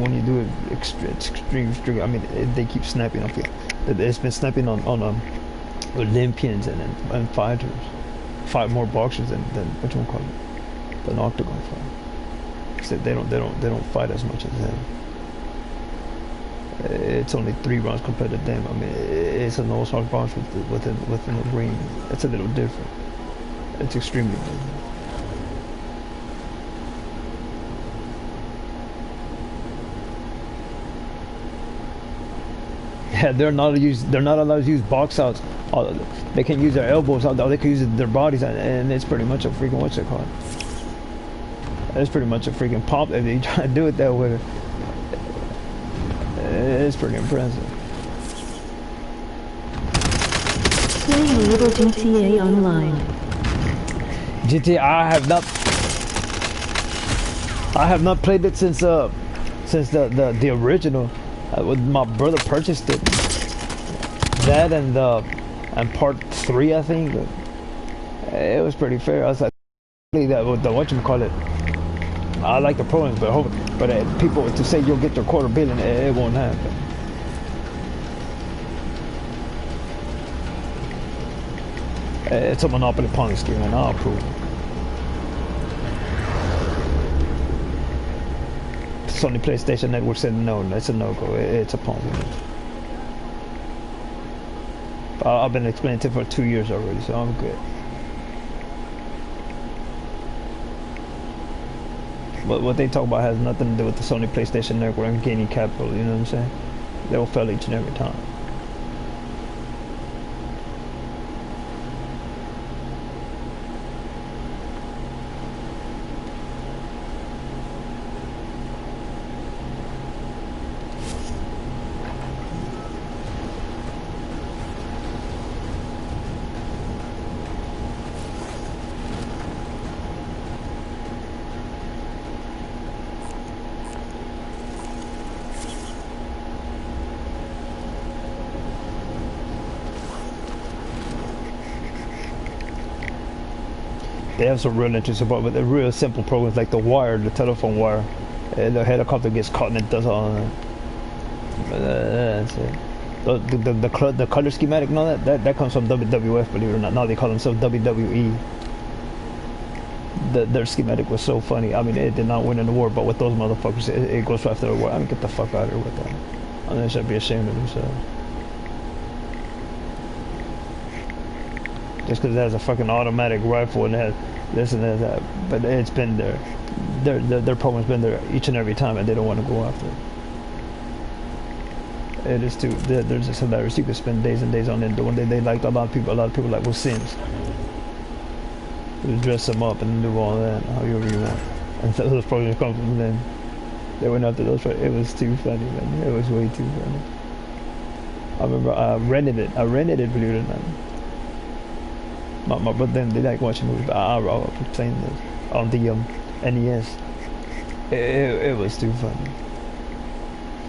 When you do it extreme, I mean, they keep snapping off you. It's been snapping on Olympians and fighters. 5 more boxers than what you call it, than octagon fight. So they don't fight as much as them. It's only 3 rounds compared to them. I mean, it's a nose-hard box within the ring. It's a little different. It's extremely different. Yeah, they're not allowed to use box outs. They can use their elbows. They can use their bodies, and it's pretty much a freaking what's it called? It's pretty much a freaking pop if you try to do it that way. It's pretty impressive. Playing little GTA Online? GTA, I have not played it since the original. When my brother purchased it. That and part 3, I think. It was pretty fair. I was like, that with the whatchamacallit. I like the programs, but people to say you'll get their $250 million, it won't happen. It's a Monopoly Ponzi scheme, and I'll approve it. Sony PlayStation Network said no, it's a no-go. It's a Ponzi. I've been explaining it for 2 years already, so I'm good. But what they talk about has nothing to do with the Sony PlayStation Network and gaining capital, you know what I'm saying? They'll fail each and every time. They have some real interesting but they're real simple programs like the wire, the telephone wire. The helicopter gets caught and it does all that. That's it. The color schematic and all that comes from WWF, believe it or not. Now they call themselves WWE. Their schematic was so funny. I mean, it did not win in the war, but with those motherfuckers, it goes right after the war. I mean, get the fuck out of here with that. I mean, they should be ashamed of themselves. Just because it has a fucking automatic rifle and it has this and that, but it's been there. Their program's been there each and every time, and they don't want to go after it. It is too. They're just hilarious. You could spend days and days on it. The one they liked a lot of people like with Sims. You dress them up and do all that, however you want. And so those programs come from them. They went after those. It was too funny, man. It was way too funny. I remember I rented it, believe it or not. My brother, they like watching movies, but I was playing this on the NES. It was too funny.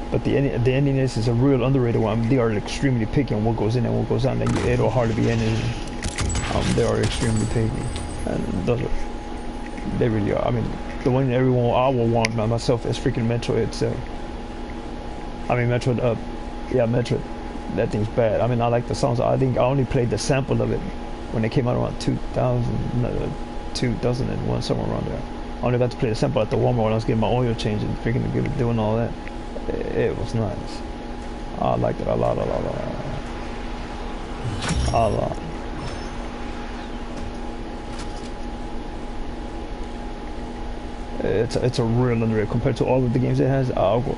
But the NES is a real underrated one. They are extremely picky on what goes in and what goes out. And it'll hardly be anything. They are extremely picky, and those are, they really are. I mean, the one everyone I will want myself is freaking Metroid itself. I mean, Metroid. Yeah, Metroid. That thing's bad. I mean, I like the songs. I think I only played the sample of it when it came out around 2001, somewhere around there. I only got to play the sample at the Walmart when I was getting my oil change and freaking doing all that. It was nice. I liked it a lot. It's a real underrated compared to all of the games it has. I'll go.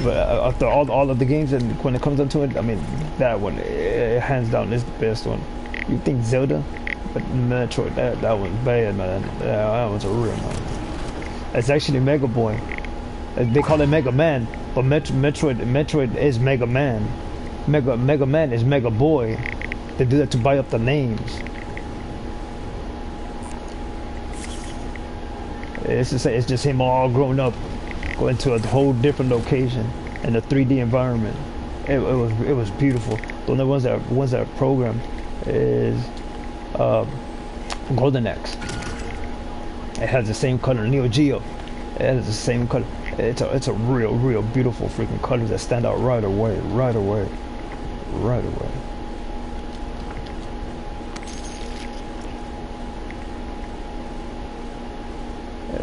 But after all of the games, and when it comes down to it, I mean, that one, hands down, is the best one. You think Zelda, but Metroid, that one's bad, man. That one's a real one. It's actually Mega Boy. They call it Mega Man, but Metroid is Mega Man. Mega Man is Mega Boy. They do that to buy up the names. It's just him all grown up, going to a whole different location in a 3D environment. It was beautiful. The only ones that are programmed is Golden Axe. It has the same color. Neo Geo. It has the same color. It's a real beautiful freaking colors that stand out right away.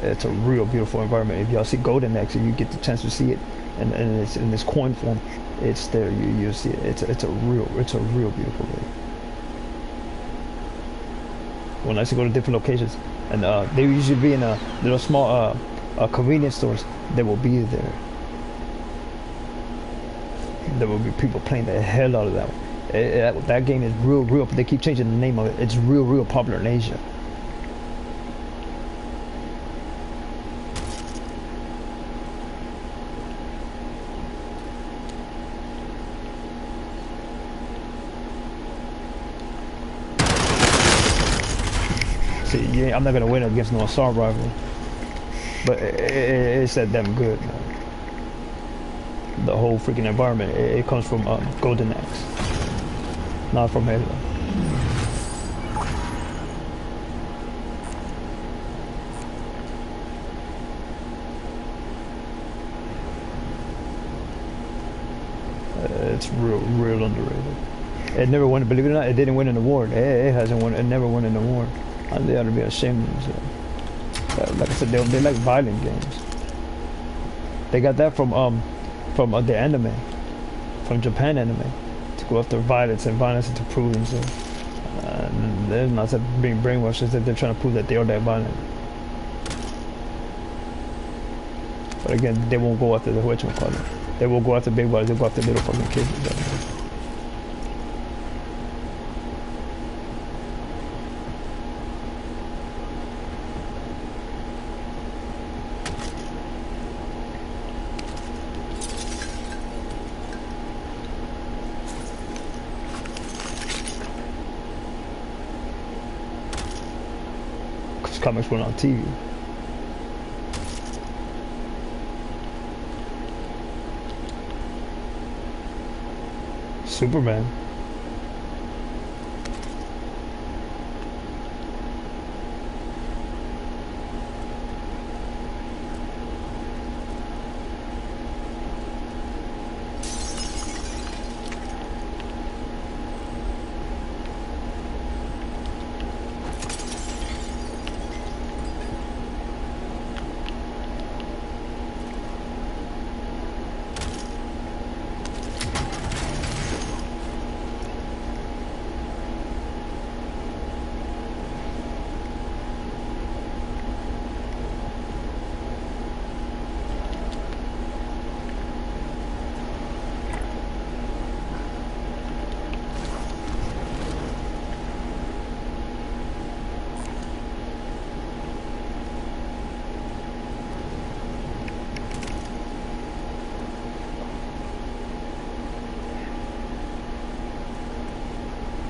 It's a real beautiful environment. If y'all see Golden Axe, and you get the chance to see it, and it's in this coin form, it's there. You see it. It's a real beautiful game. When I used to go to different locations, and they usually be in a little small convenience stores, they will be there. There will be people playing the hell out of that one. That game is real. They keep changing the name of it. It's real popular in Asia. See, yeah, I'm not gonna win against no assault rifle, but it's that damn good, man. The whole freaking environment, it comes from Golden Axe, not from Halo. It's real underrated. It never won, believe it or not, it didn't win an award. It hasn't won, it never won an award. They ought to be ashamed of themselves. Like I said, they like violent games. They got that from the anime, from Japan anime, to go after violence and to prove themselves. They're not being brainwashed, it's that they're trying to prove that they are that violent. But again, they won't go after the whatchamacallit. They will go after big bodies, they'll go after little fucking kids. Because comics weren't on TV. Superman.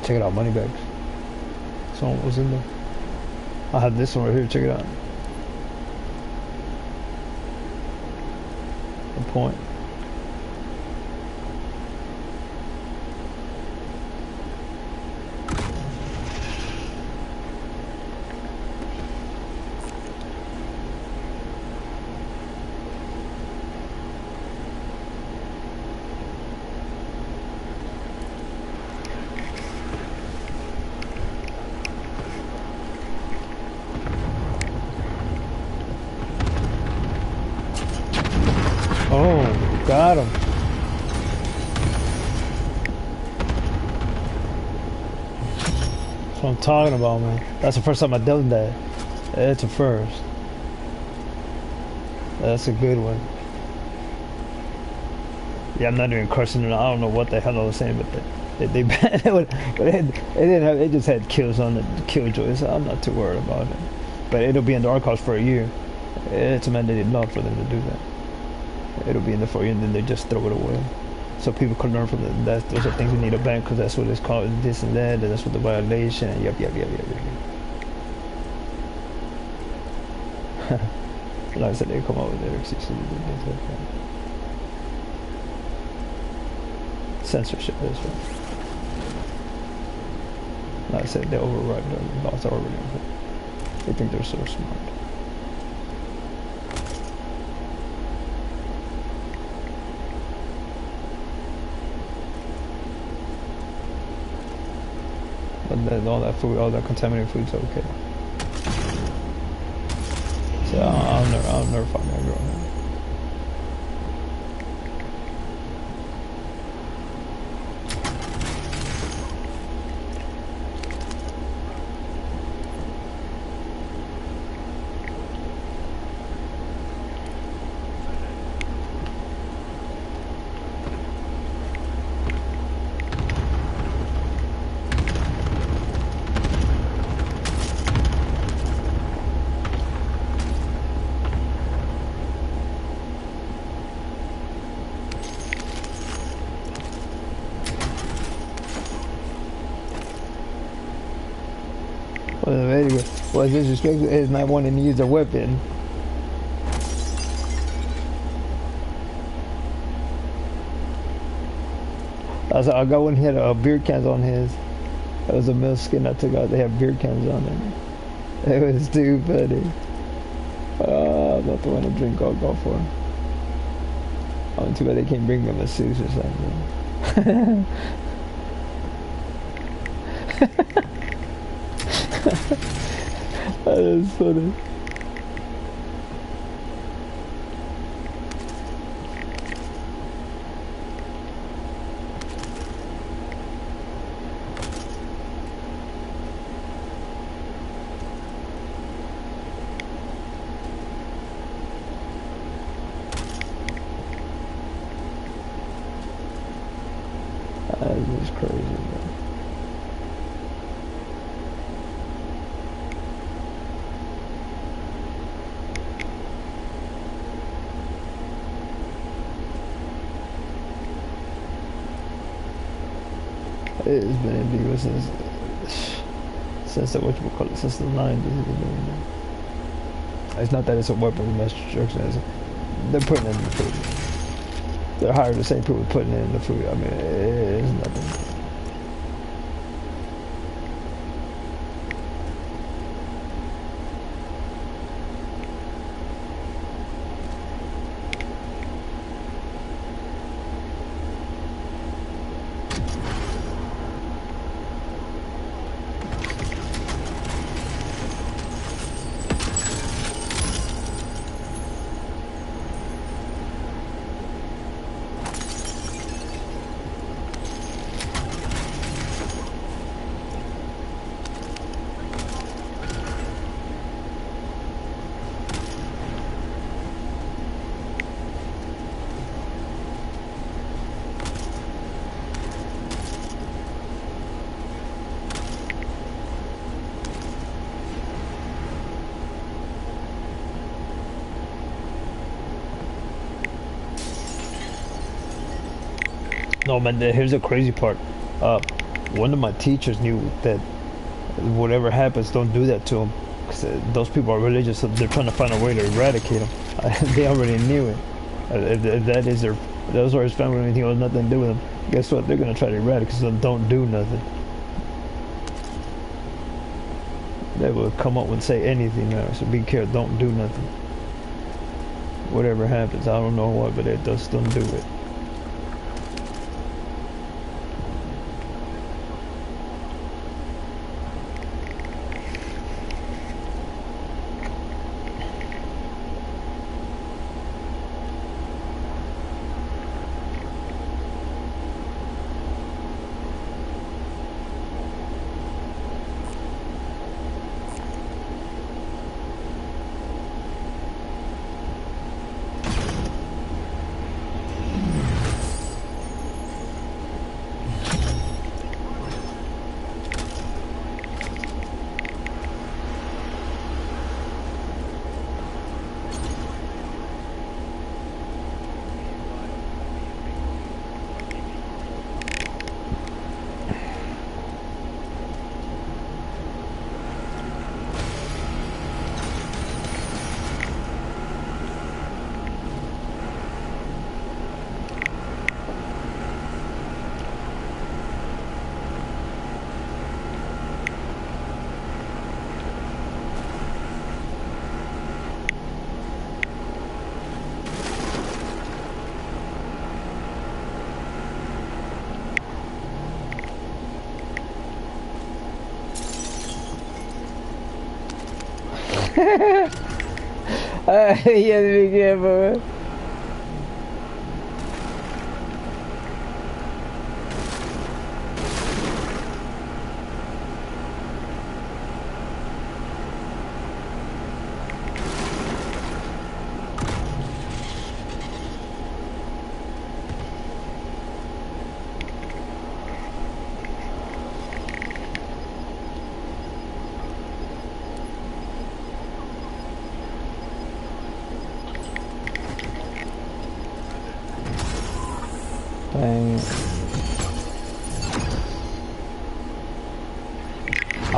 Check it out, Moneybags. Someone was in there. I have this one right here, check it out. The point. Oh, got him. That's what I'm talking about, man. That's the first time I've done that. It's a first. That's a good one. Yeah, I'm not even cursing it. I don't know what the hell I was saying, but it just had kills on it, killjoys. So I'm not too worried about it. But it'll be in the archives for a year. It's a mandated law for them to do that. It'll be in there for you, and then they just throw it away. So people can learn from it. Those are things we need to ban, because that's what it's called, this and that, and that's what the violation, and yep. Like I said, they come out with their excuses. Censorship, that's right. Like I said, they override the laws already. They think they're so smart. But then all that food, all that contaminated food's okay. So I'll never fuck that girl. Man. anyway, what's disrespectful is not wanting to use a weapon. I got one. He had beer cans on his. That was a male skin I took out. They had beer cans on it. It was too funny. I'm not the one to drink alcohol for. Oh, too bad they can't bring them a suit or something. That is funny. That is crazy, man. It's been ambiguous since the whatchamacallit, since the 90s. It's not that it's a weapon of mass destruction. They're putting it in the food. They're hiring the same people putting it in the food. I mean, it's nothing. No man, here's the crazy part. One of my teachers knew that whatever happens, don't do that to them. Cause those people are religious, so they're trying to find a way to eradicate them. They already knew it. If that is their, those are his family or anything, has nothing to do with them. Guess what? They're gonna try to eradicate them. Don't do nothing. They will come up and say anything now. So be careful. Don't do nothing. Whatever happens, I don't know what, but it just don't do it. You have to be careful, man.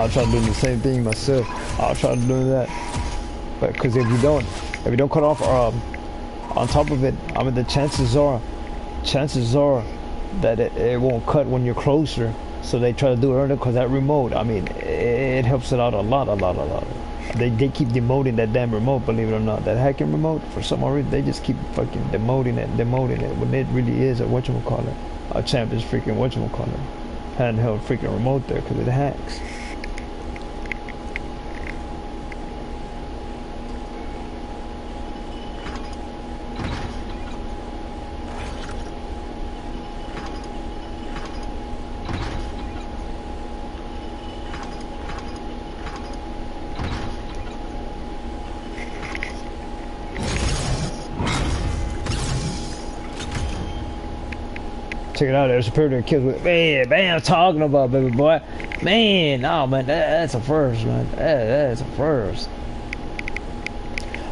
I'll try doing the same thing myself. I'll try doing that. But because if you don't cut off on top of it, I mean the chances are that it won't cut when you're closer. So they try to do it earlier because that remote, I mean, it helps it out a lot. They keep demoting that damn remote, believe it or not. That hacking remote, for some reason, they just keep fucking demoting it when it really is a whatchamacallit. A champion's freaking whatchamacallit. Handheld freaking remote there because it hacks. Check it out, there's a superior kills with man, I'm talking about, baby boy. Man, oh man, that's a first, man. That's a first.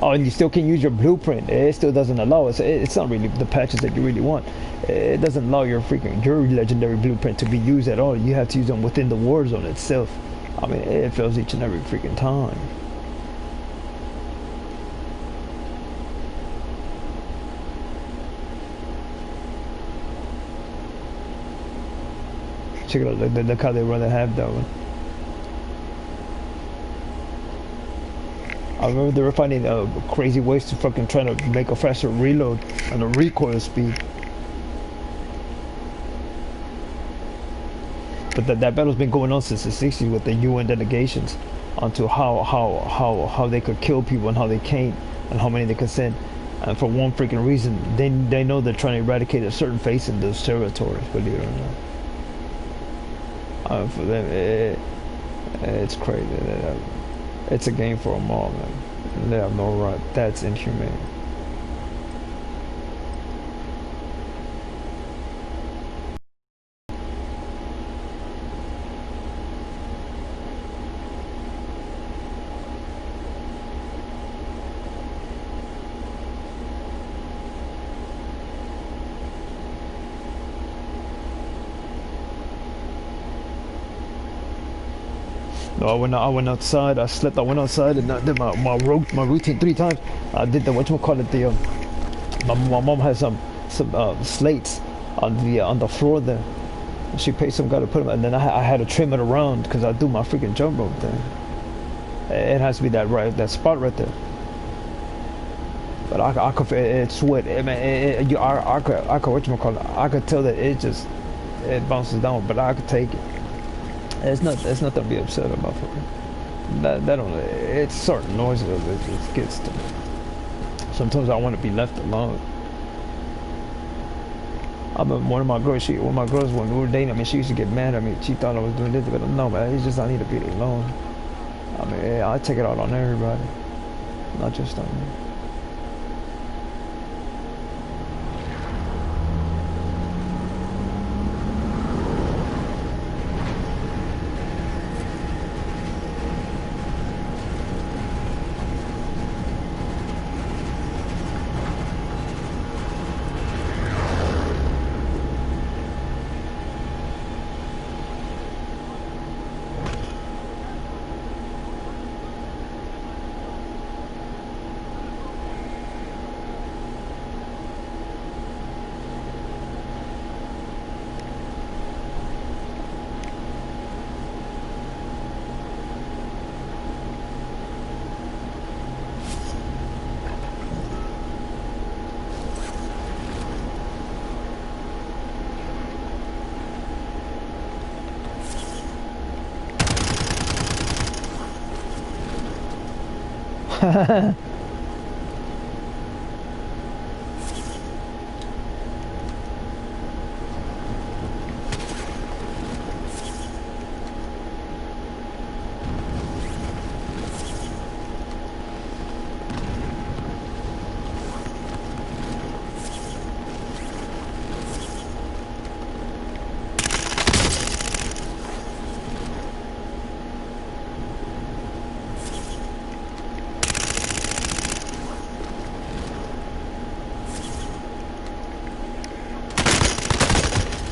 Oh, and you still can use your blueprint. It still doesn't allow it. It's not really the patches that you really want. It doesn't allow your legendary blueprint to be used at all. You have to use them within the war zone itself. I mean, it fails each and every freaking time. Check it out, look how they run the half that one. I remember they were finding crazy ways to fucking try to make a faster reload and a recoil speed. But that battle's been going on since the 60s with the UN delegations onto how they could kill people and how they can't and how many they could send. And for one freaking reason, they know they're trying to eradicate a certain face in those territories, believe it or not. For them, it's crazy. It's a game for them all, man. They have no right. That's inhumane. No, I went outside. I slept. I went outside and I did my routine 3 times. I did the whatchamacallit. My mom has some slates on the floor there. She paid some guy to put them, and then I had to trim it around because I do my freaking jump rope thing. It has to be that spot right there. But I could it's sweat. I mean, I could whatchamacallit. I could tell that it bounces down, but I could take it. It's nothing to be upset about. That don't. It's certain noises that just gets to me. Sometimes I want to be left alone. I mean, one of my girls when we were dating, I mean, she used to get mad at me. She thought I was doing this, but no, man, it's just I need to be alone. I mean, I take it out on everybody, not just on me.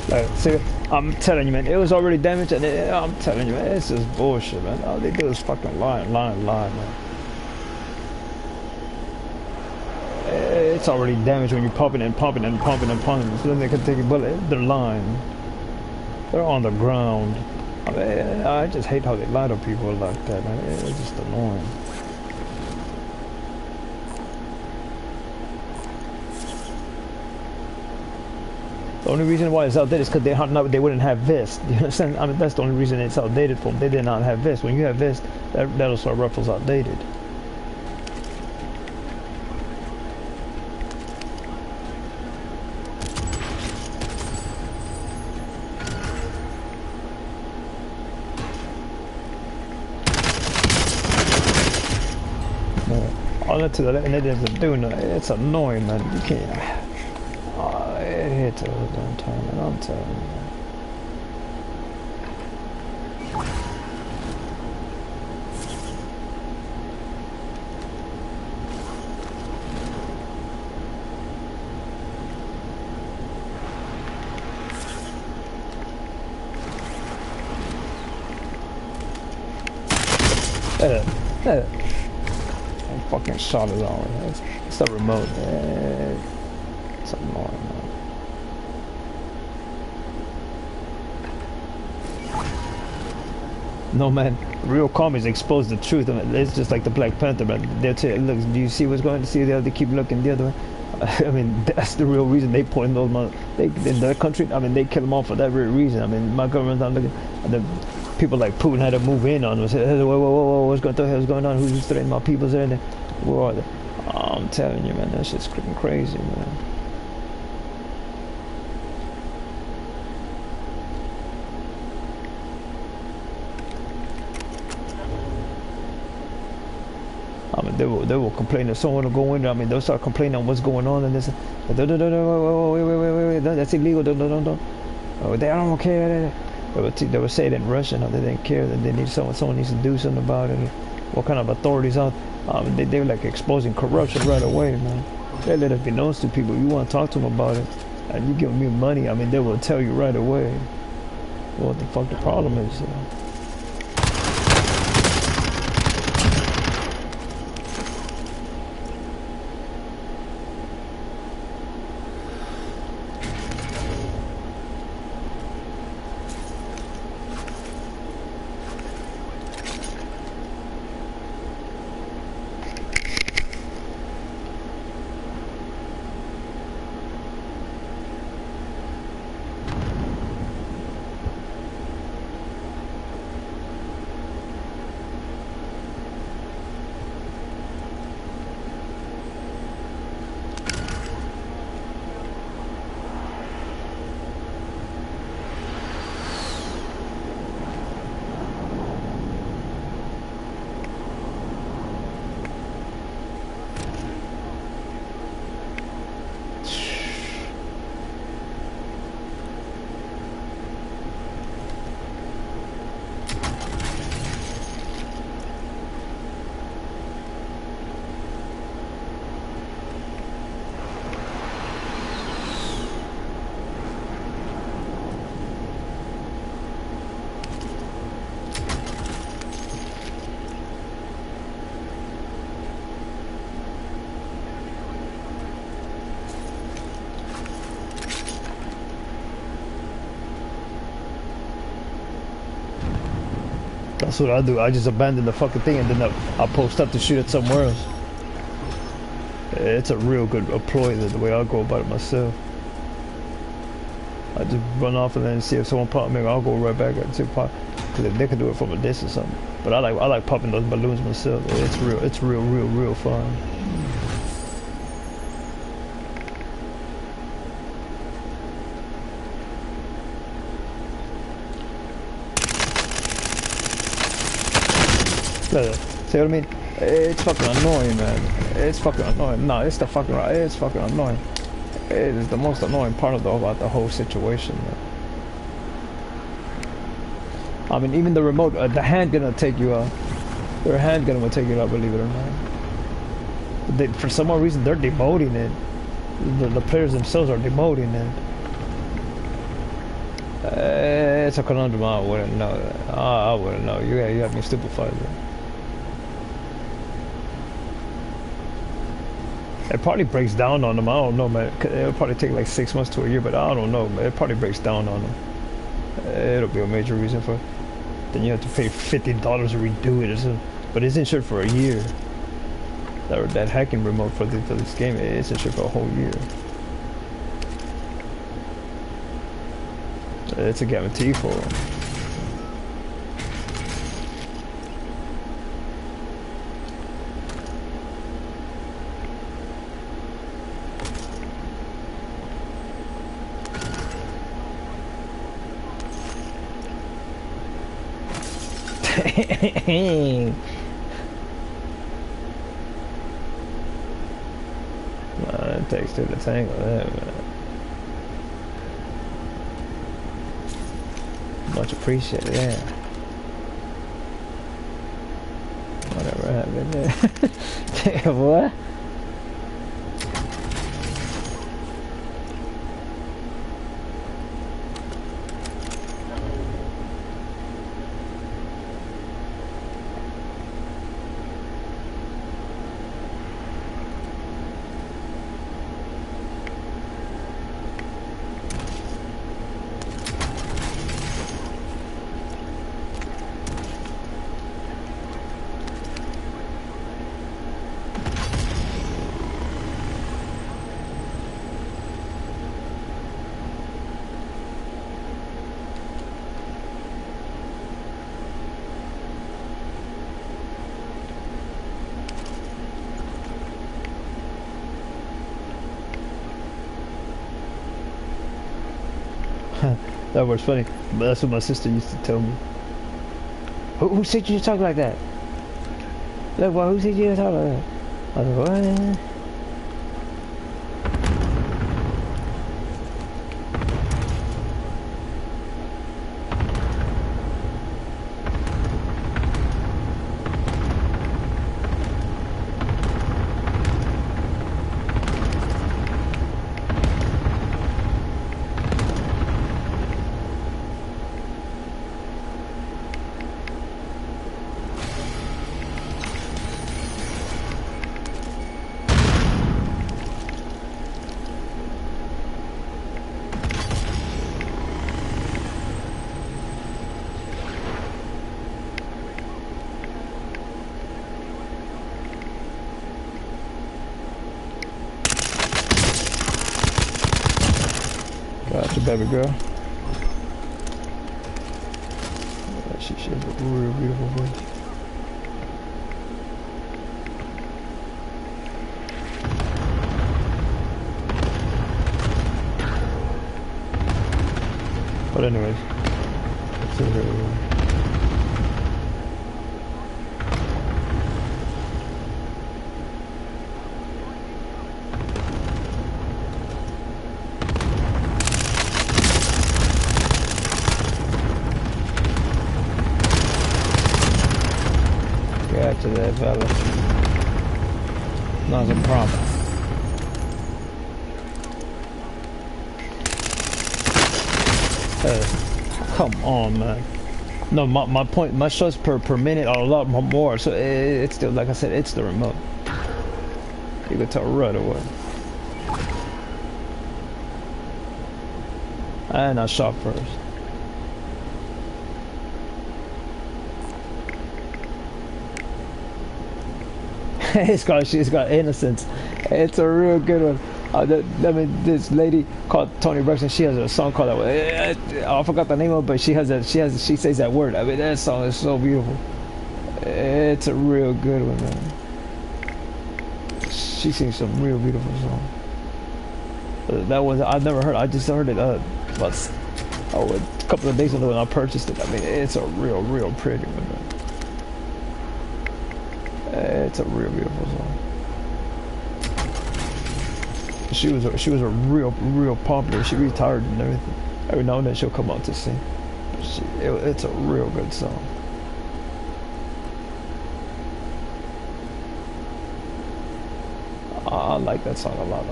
Alright, see ya. I'm telling you, man, it was already damaged, and I'm telling you, man, it's just bullshit, man. All they do is fucking lie, man. It's already damaged when you're pumping and pumping and pumping and pumping. So then they can take a bullet. They're lying. They're on the ground. I just hate how they lie to people like that, man. It's just annoying. The only reason why it's outdated is because they wouldn't have vests. You understand? I mean, that's the only reason it's outdated for them. They did not have vests. When you have vests, that'll start rifles outdated. All that to the and it isn't doing it. It's annoying, man. You can't. It hits a damn time, man. I'm telling you. Fucking shot it all. It's the remote. It's annoying, man. No, man. Real commies expose the truth. I mean, it's just like the Black Panther, man. They'll tell you, look, do you see what's going on? See the other? They keep looking the other way. I mean, that's the real reason they point those. In their country, I mean, they kill them all for that very reason. I mean, my government's not looking. And the people like Putin had to move in on them. Say, hey, whoa, what's going on? Who's threatening my people's there? Where are they? I'm telling you, man, that shit's freaking crazy, man. I mean, they will complain if someone will go in there. I mean, they'll start complaining on what's going on and this. Wait, that's illegal. Don't. Oh, they don't care. They would say it in Russian. They didn't care that they need someone needs to do something about it. What kind of authorities out? They were like exposing corruption right away, man. They let it be known to people. You want to talk to them about it, and you give them money. I mean, they will tell you right away what the fuck the problem is. That's what I do. I just abandon the fucking thing and then I'll post up to shoot it somewhere else. It's a real good ploy, the way I go about it myself. I just run off and then see if someone pop me. I'll go right back and see if pop, because they can do it from a distance or something. But I like popping those balloons myself. It's real fun. See what I mean? It's fucking annoying, man. It's fucking annoying. No, it's fucking annoying. It is the most annoying part about the whole situation, man. I mean, even the remote, the handgun will take you out. Their handgun will take you out, believe it or not. For some odd reason, they're demoting it. The players themselves are demoting it. It's a conundrum. I wouldn't know that. I wouldn't know. You have me stupefied. It probably breaks down on them. I don't know, man. It'll probably take like 6 months to a year, but I don't know, man. It probably breaks down on them. It'll be a major reason for it. Then you have to pay $50 to redo it. But it's insured for a year. That hacking remote for this game is insured for a whole year. It's a guarantee for them. Man, it takes two to tango there, man. Much appreciated, yeah. Whatever happened there. Damn, what? That was funny, but that's what my sister used to tell me. Who said you talk like that? Like, well, who said you talk like that? I was like, what? Gotcha, baby girl. She has a real beautiful voice. But anyways, let's see her. To that fella. Not a problem. Come on, man. No, my point, my shots per minute are a lot more, so it's still, like I said, it's the remote. You can tell right away. And I shot first. She's got innocence. It's a real good one. I mean, this lady called Tony Braxton. She has a song called that. I forgot the name of it, but she says that word. I mean, that song is so beautiful. It's a real good one, man. She sings some real beautiful songs. That one I've never heard. I just heard it a couple of days ago when I purchased it. I mean, it's a real pretty one, man. It's a real beautiful song. She was a real popular. She retired and everything. Every now and then she'll come out to sing. It's a real good song. I like that song a lot.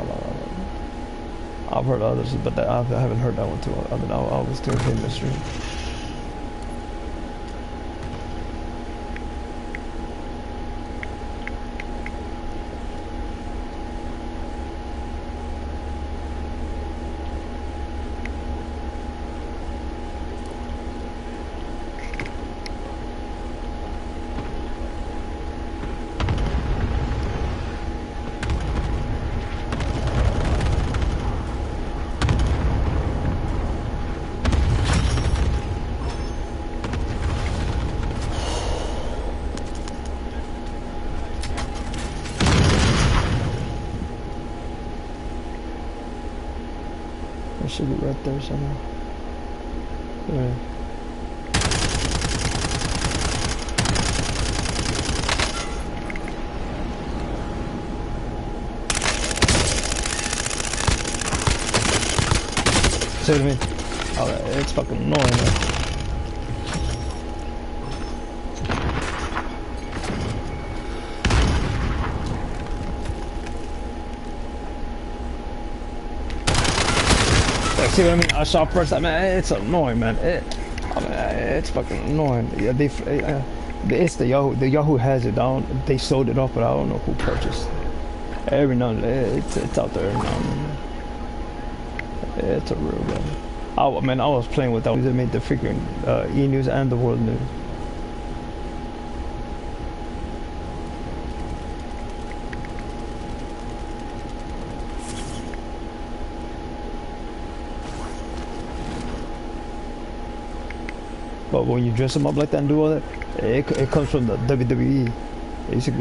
I've heard others, but I haven't heard that one too. I mean, I was doing hidden mystery. It should be right there somewhere. Yeah. See what I mean? Oh, it's fucking annoying, man. See what I mean? I shot first. I mean, it's annoying, man. I mean, it's fucking annoying. Yeah, it's the Yahoo. The Yahoo has it down. They sold it off, but I don't know who purchased it. Every now and then, it's out there. Every now and then. It's a real one. I mean, I was playing with that. They made the freaking E News and the World News. But when you dress them up like that and do all that, it comes from the WWE.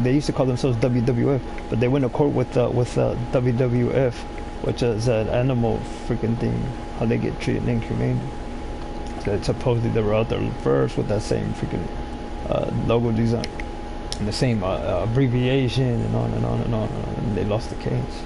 They used to call themselves WWF, but they went to court with WWF, which is an animal freaking thing, how they get treated inhumane. So supposedly they were out there first with that same freaking logo design and the same abbreviation and on and on and on, and they lost the case.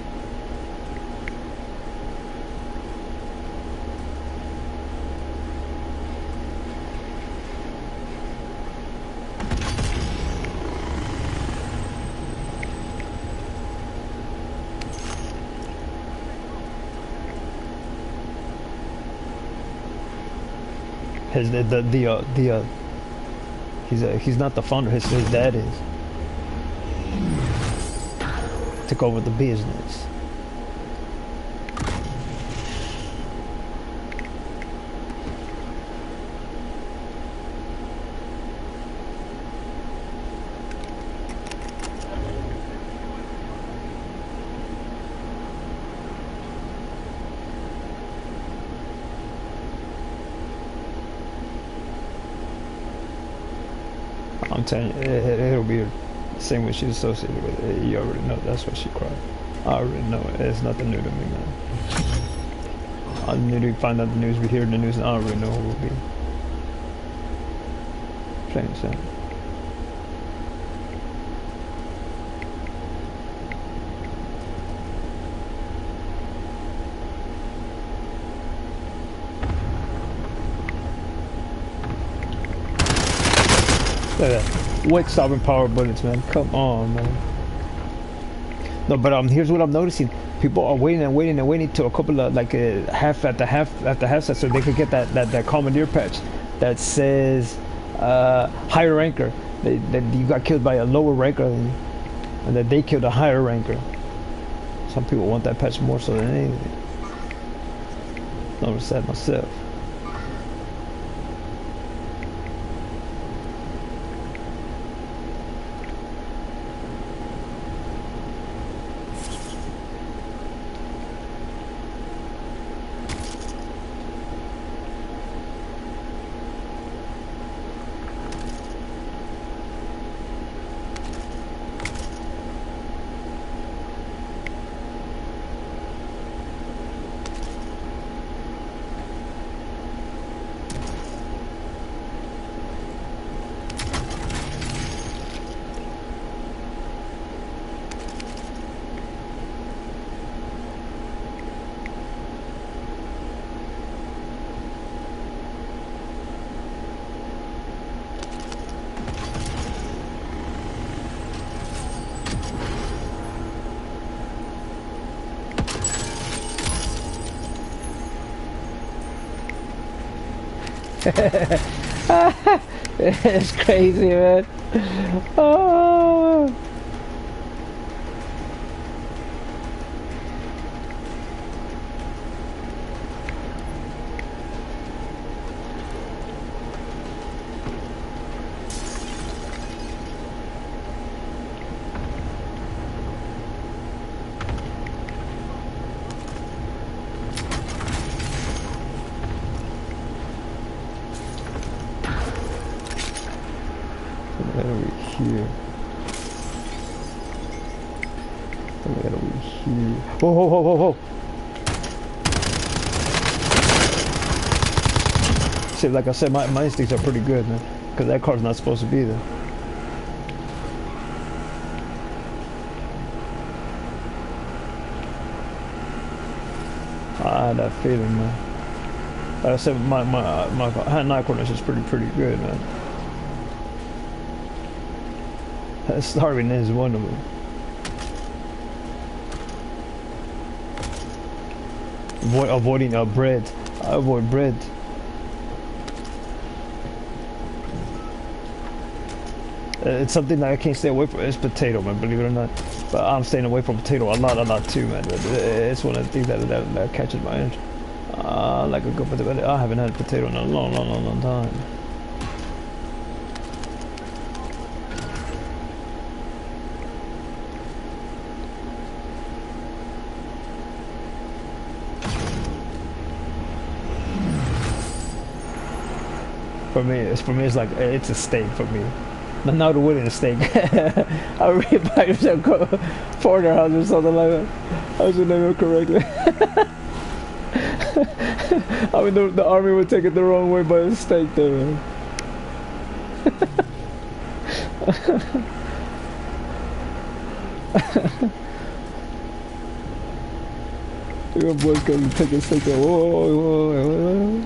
He's not the founder. His dad is. Took over the business. I'm telling you, it'll be the same way she's associated with it. You already know that's why she cried. I already know it. It's nothing new to me, man. I literally find out the news, we hear the news, and I already know who it will be. Plain and simple. Look at that. What stopping power bullets, man? Come on, man. No, but here's what I'm noticing. People are waiting and waiting and waiting till a couple of like half at the half set so they could get that commandeer patch that says higher ranker. That you got killed by a lower ranker and that they killed a higher ranker. Some people want that patch more so than anything. Notice that myself. It's crazy, man. Oh. Over here. Over here. Whoa, whoa, whoa, whoa, whoa. See, like I said, my instincts are pretty good, man. Because that car's not supposed to be there. I had that feeling, man. Like I said, my hand eye coordination is pretty good, man. Starving is one of them. Avoiding bread. I avoid bread. It's something that I can't stay away from. It's potato, man, believe it or not. But I'm staying away from potato a lot too, man. It's one of the things that catches my interest. Like a good potato. I haven't had potato in a long time. For me, it's like it's a steak for me. But now the winning a steak. I read by yourself porterhouse or something like that. I should name it correctly. I mean, the army would take it the wrong way, but it's steak there, man. Your boy's gonna take a steak there. Whoa.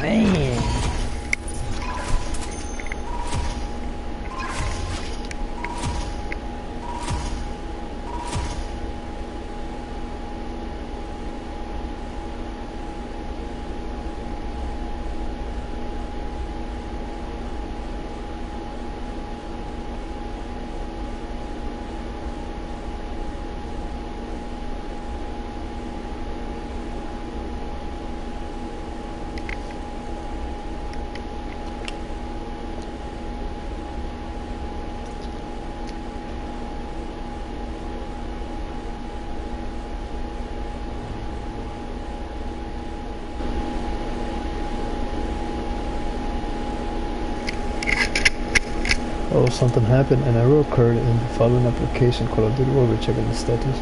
Man. Oh, something happened. An error occurred in the following application. Call of Duty. We'll be checking the status.